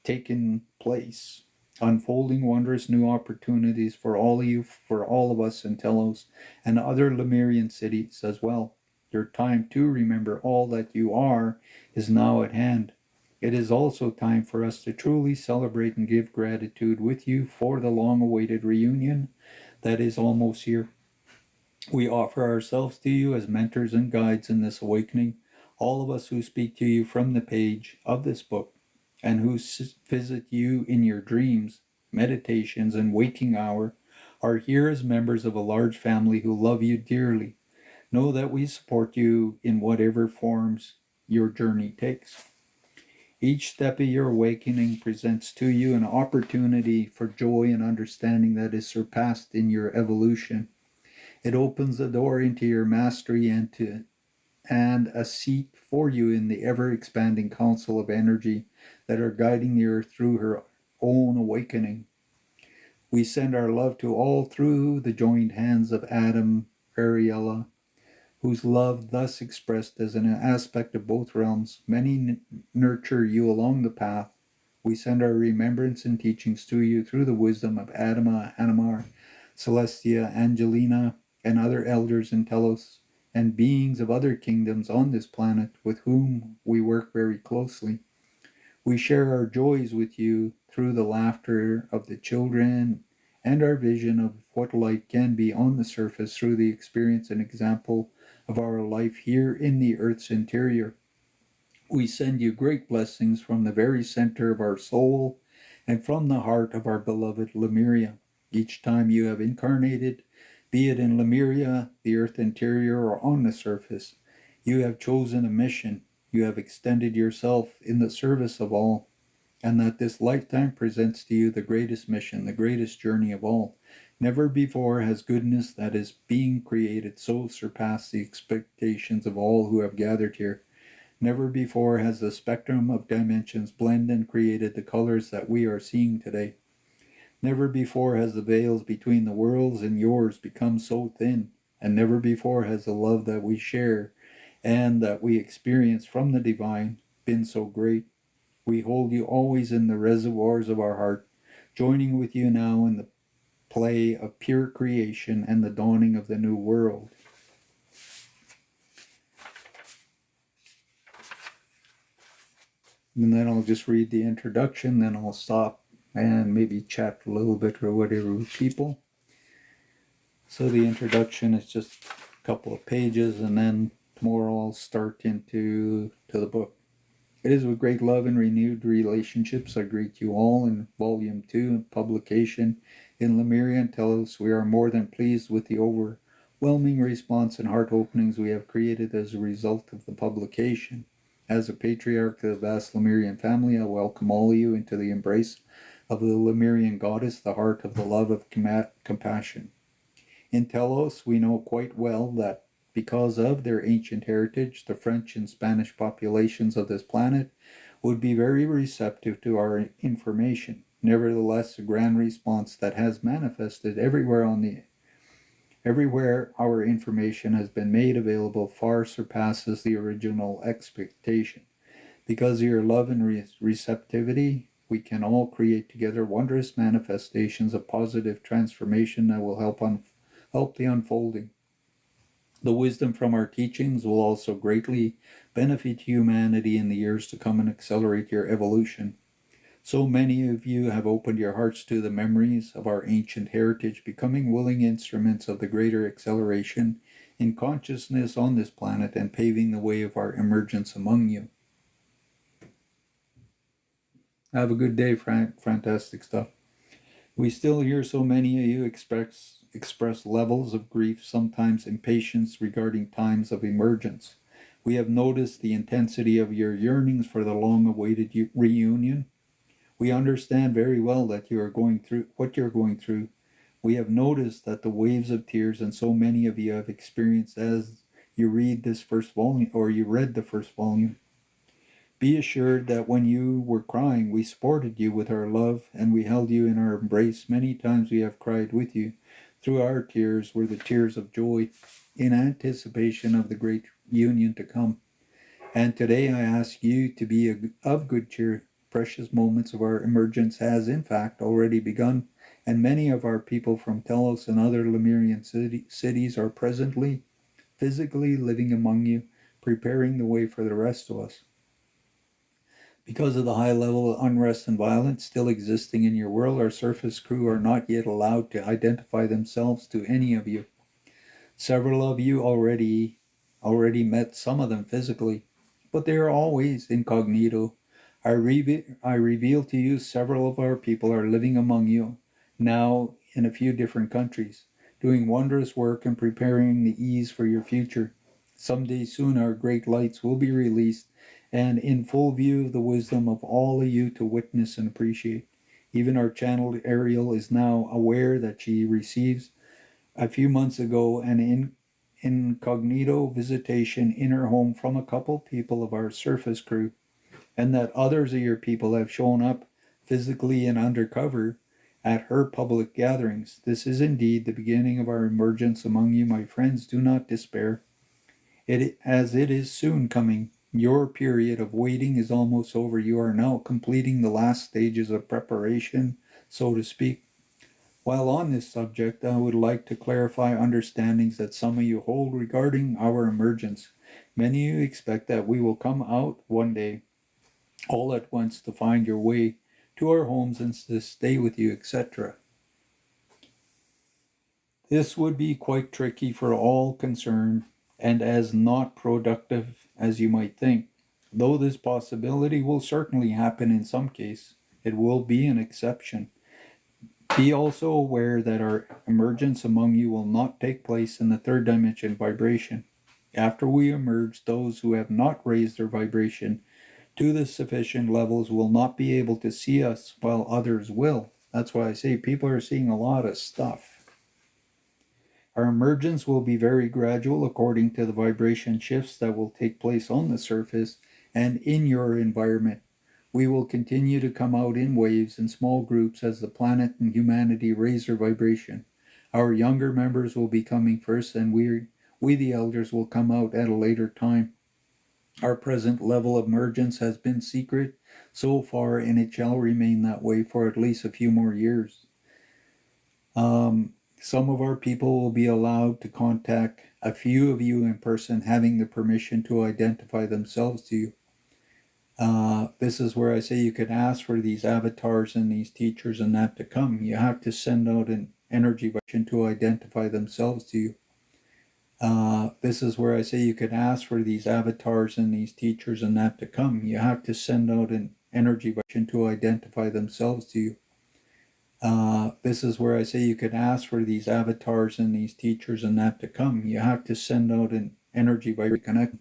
taken place. Unfolding wondrous new opportunities for all of you, for all of us in Telos and other Lemurian cities as well. Your time to remember all that you are is now at hand. It is also time for us to truly celebrate and give gratitude with you for the long-awaited reunion that is almost here. We offer ourselves to you as mentors and guides in this awakening, all of us who speak to you from the page of this book, and who visit you in your dreams, meditations, and waking hour, are here as members of a large family who love you dearly. Know that we support you in whatever forms your journey takes. Each step of your awakening presents to you an opportunity for joy and understanding that is surpassed in your evolution. It opens the door into your mastery and a seat for you in the ever-expanding council of energy that are guiding the earth through her own awakening. We send our love to all through the joined hands of Adam, Ariella, whose love, thus expressed as an aspect of both realms, many nurture you along the path. We send our remembrance and teachings to you through the wisdom of Adama, Anamar, Celestia, Angelina, and other elders in Telos, and beings of other kingdoms on this planet with whom we work very closely. We share our joys with you through the laughter of the children and our vision of what light can be on the surface through the experience and example of our life here in the Earth's interior. We send you great blessings from the very center of our soul and from the heart of our beloved Lemuria. Each time you have incarnated, be it in Lemuria, the Earth interior, or on the surface, you have chosen a mission. You have extended yourself in the service of all, and that this lifetime presents to you the greatest mission, the greatest journey of all. Never before has goodness that is being created so surpassed the expectations of all who have gathered here. Never before has the spectrum of dimensions blended and created the colors that we are seeing today. Never before has the veils between the worlds and yours become so thin, and never before has the love that we share and that we experience from the divine been so great. We hold you always in the reservoirs of our heart, joining with you now in the play of pure creation and the dawning of the new world. And then I'll just read the introduction, then I'll stop and maybe chat a little bit or whatever with people. So the introduction is just a couple of pages, and then tomorrow I'll start into the book. It is with great love and renewed relationships I greet you all in Volume 2 publication in Lemurian Telos. We are more than pleased with the overwhelming response and heart openings we have created as a result of the publication. As a patriarch of the vast Lemurian family, I welcome all of you into the embrace of the Lemurian goddess, the heart of the love of compassion. In Telos, we know quite well that because of their ancient heritage, the French and Spanish populations of this planet would be very receptive to our information. Nevertheless, a grand response that has manifested everywhere our information has been made available far surpasses the original expectation. Because of your love and receptivity, we can all create together wondrous manifestations of positive transformation that will help the unfolding. The wisdom from our teachings will also greatly benefit humanity in the years to come and accelerate your evolution. So many of you have opened your hearts to the memories of our ancient heritage, becoming willing instruments of the greater acceleration in consciousness on this planet and paving the way of our emergence among you. Have a good day, fantastic stuff. We still hear so many of you express levels of grief, sometimes impatience regarding times of emergence. We have noticed the intensity of your yearnings for the long-awaited reunion. We understand very well that you are going through what you're going through. We have noticed that the waves of tears, and so many of you have experienced as you read this first volume, or you read the first volume. Be assured that when you were crying, we supported you with our love, and we held you in our embrace. Many times we have cried with you. Through our tears were the tears of joy in anticipation of the great union to come. And today I ask you to be of good cheer. Precious moments of our emergence has, in fact, already begun, and many of our people from Telos and other Lemurian cities are presently, physically living among you, preparing the way for the rest of us. Because of the high level of unrest and violence still existing in your world, our surface crew are not yet allowed to identify themselves to any of you. Several of you already met some of them physically, but they are always incognito. I reveal to you several of our people are living among you now in a few different countries, doing wondrous work and preparing the ease for your future. Someday soon our great lights will be released and in full view of the wisdom of all of you to witness and appreciate. Even our channeled Ariel is now aware that she receives a few months ago an incognito visitation in her home from a couple people of our surface crew, and that others of your people have shown up physically and undercover at her public gatherings. This is indeed the beginning of our emergence among you, my friends. Do not despair, as it is soon coming. Your period of waiting is almost over. You are now completing the last stages of preparation, so to speak. While on this subject, I would like to clarify understandings that some of you hold regarding our emergence. Many of you expect that we will come out one day, all at once, to find your way to our homes and to stay with you, etc. This would be quite tricky for all concerned and as not productive as you might think. Though this possibility will certainly happen in some case, it will be an exception. Be also aware that our emergence among you will not take place in the third dimension vibration. After we emerge, those who have not raised their vibration to the sufficient levels will not be able to see us, while others will. That's why I say people are seeing a lot of stuff. Our emergence will be very gradual according to the vibration shifts that will take place on the surface and in your environment. We will continue to come out in waves and small groups as the planet and humanity raise their vibration. Our younger members will be coming first, and we the elders will come out at a later time. Our present level of emergence has been secret so far, and it shall remain that way for at least a few more years. Some of our people will be allowed to contact a few of you in person, having the permission to identify themselves to you. This is where I say you can ask for these avatars and these teachers and that to come. You have to send out an energy vibration to identify themselves to you. This is where I say you could ask for these avatars and these teachers and that to come. You have to send out an energy vibration to identify themselves to you. This is where I say you could ask for these avatars and these teachers and that to come. You have to send out an energy vibration connect.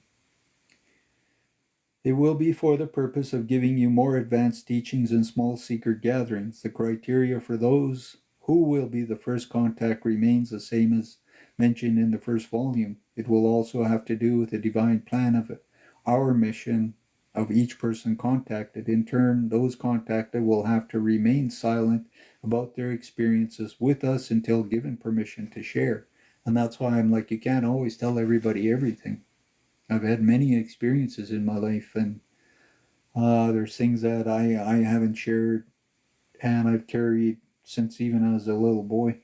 It will be for the purpose of giving you more advanced teachings in small secret gatherings. The criteria for those who will be the first contact remains the same as mentioned in the first volume. It will also have to do with the divine plan of our mission of each person contacted. In turn, those contacted will have to remain silent about their experiences with us until given permission to share. And that's why I'm like, you can't always tell everybody everything. I've had many experiences in my life, and there's things that I haven't shared and I've carried since even as a little boy.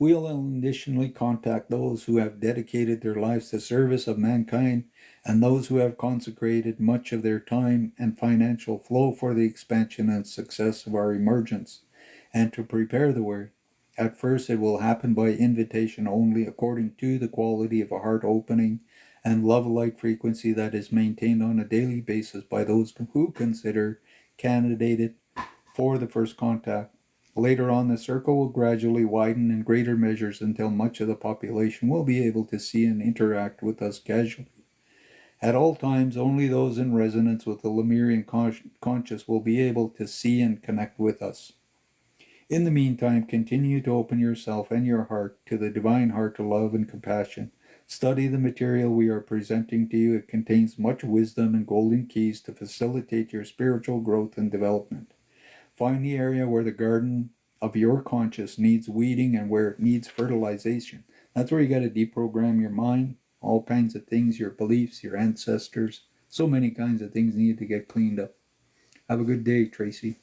We'll initially contact those who have dedicated their lives to service of mankind and those who have consecrated much of their time and financial flow for the expansion and success of our emergence and to prepare the way. At first, it will happen by invitation only according to the quality of a heart opening and love-like frequency that is maintained on a daily basis by those who consider candidated for the first contact. Later on, the circle will gradually widen in greater measures until much of the population will be able to see and interact with us casually. At all times, only those in resonance with the Lemurian conscious will be able to see and connect with us. In the meantime, continue to open yourself and your heart to the divine heart of love and compassion. Study the material we are presenting to you. It contains much wisdom and golden keys to facilitate your spiritual growth and development. Find the area where the garden of your conscious needs weeding and where it needs fertilization. That's where you got to deprogram your mind. All kinds of things, your beliefs, your ancestors. So many kinds of things need to get cleaned up. Have a good day, Tracy.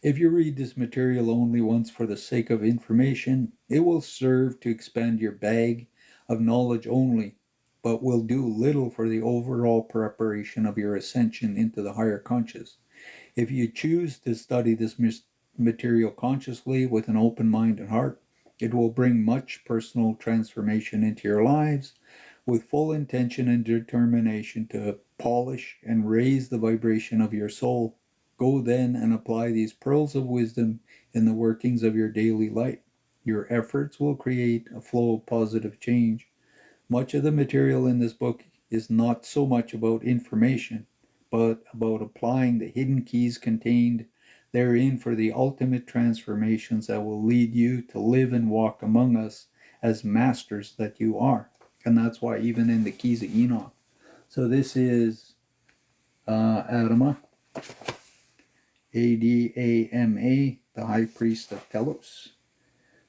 If you read this material only once for the sake of information, it will serve to expand your bag of knowledge only, but will do little for the overall preparation of your ascension into the higher conscious. If you choose to study this material consciously with an open mind and heart, it will bring much personal transformation into your lives with full intention and determination to polish and raise the vibration of your soul. Go then and apply these pearls of wisdom in the workings of your daily life. Your efforts will create a flow of positive change. Much of the material in this book is not so much about information, but about applying the hidden keys contained therein for the ultimate transformations that will lead you to live and walk among us as masters that you are. And that's why even in the Keys of Enoch. So this is Adama, Adama, the High Priest of Telos.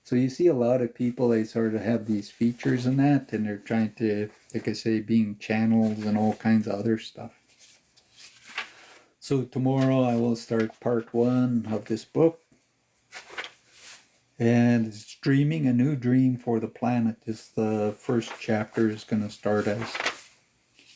So you see a lot of people, they sort of have these features and that, and they're trying to, like I say, being channels and all kinds of other stuff. So tomorrow I will start part 1 of this book. And it's Dreaming a New Dream for the Planet. This the first chapter is going to start as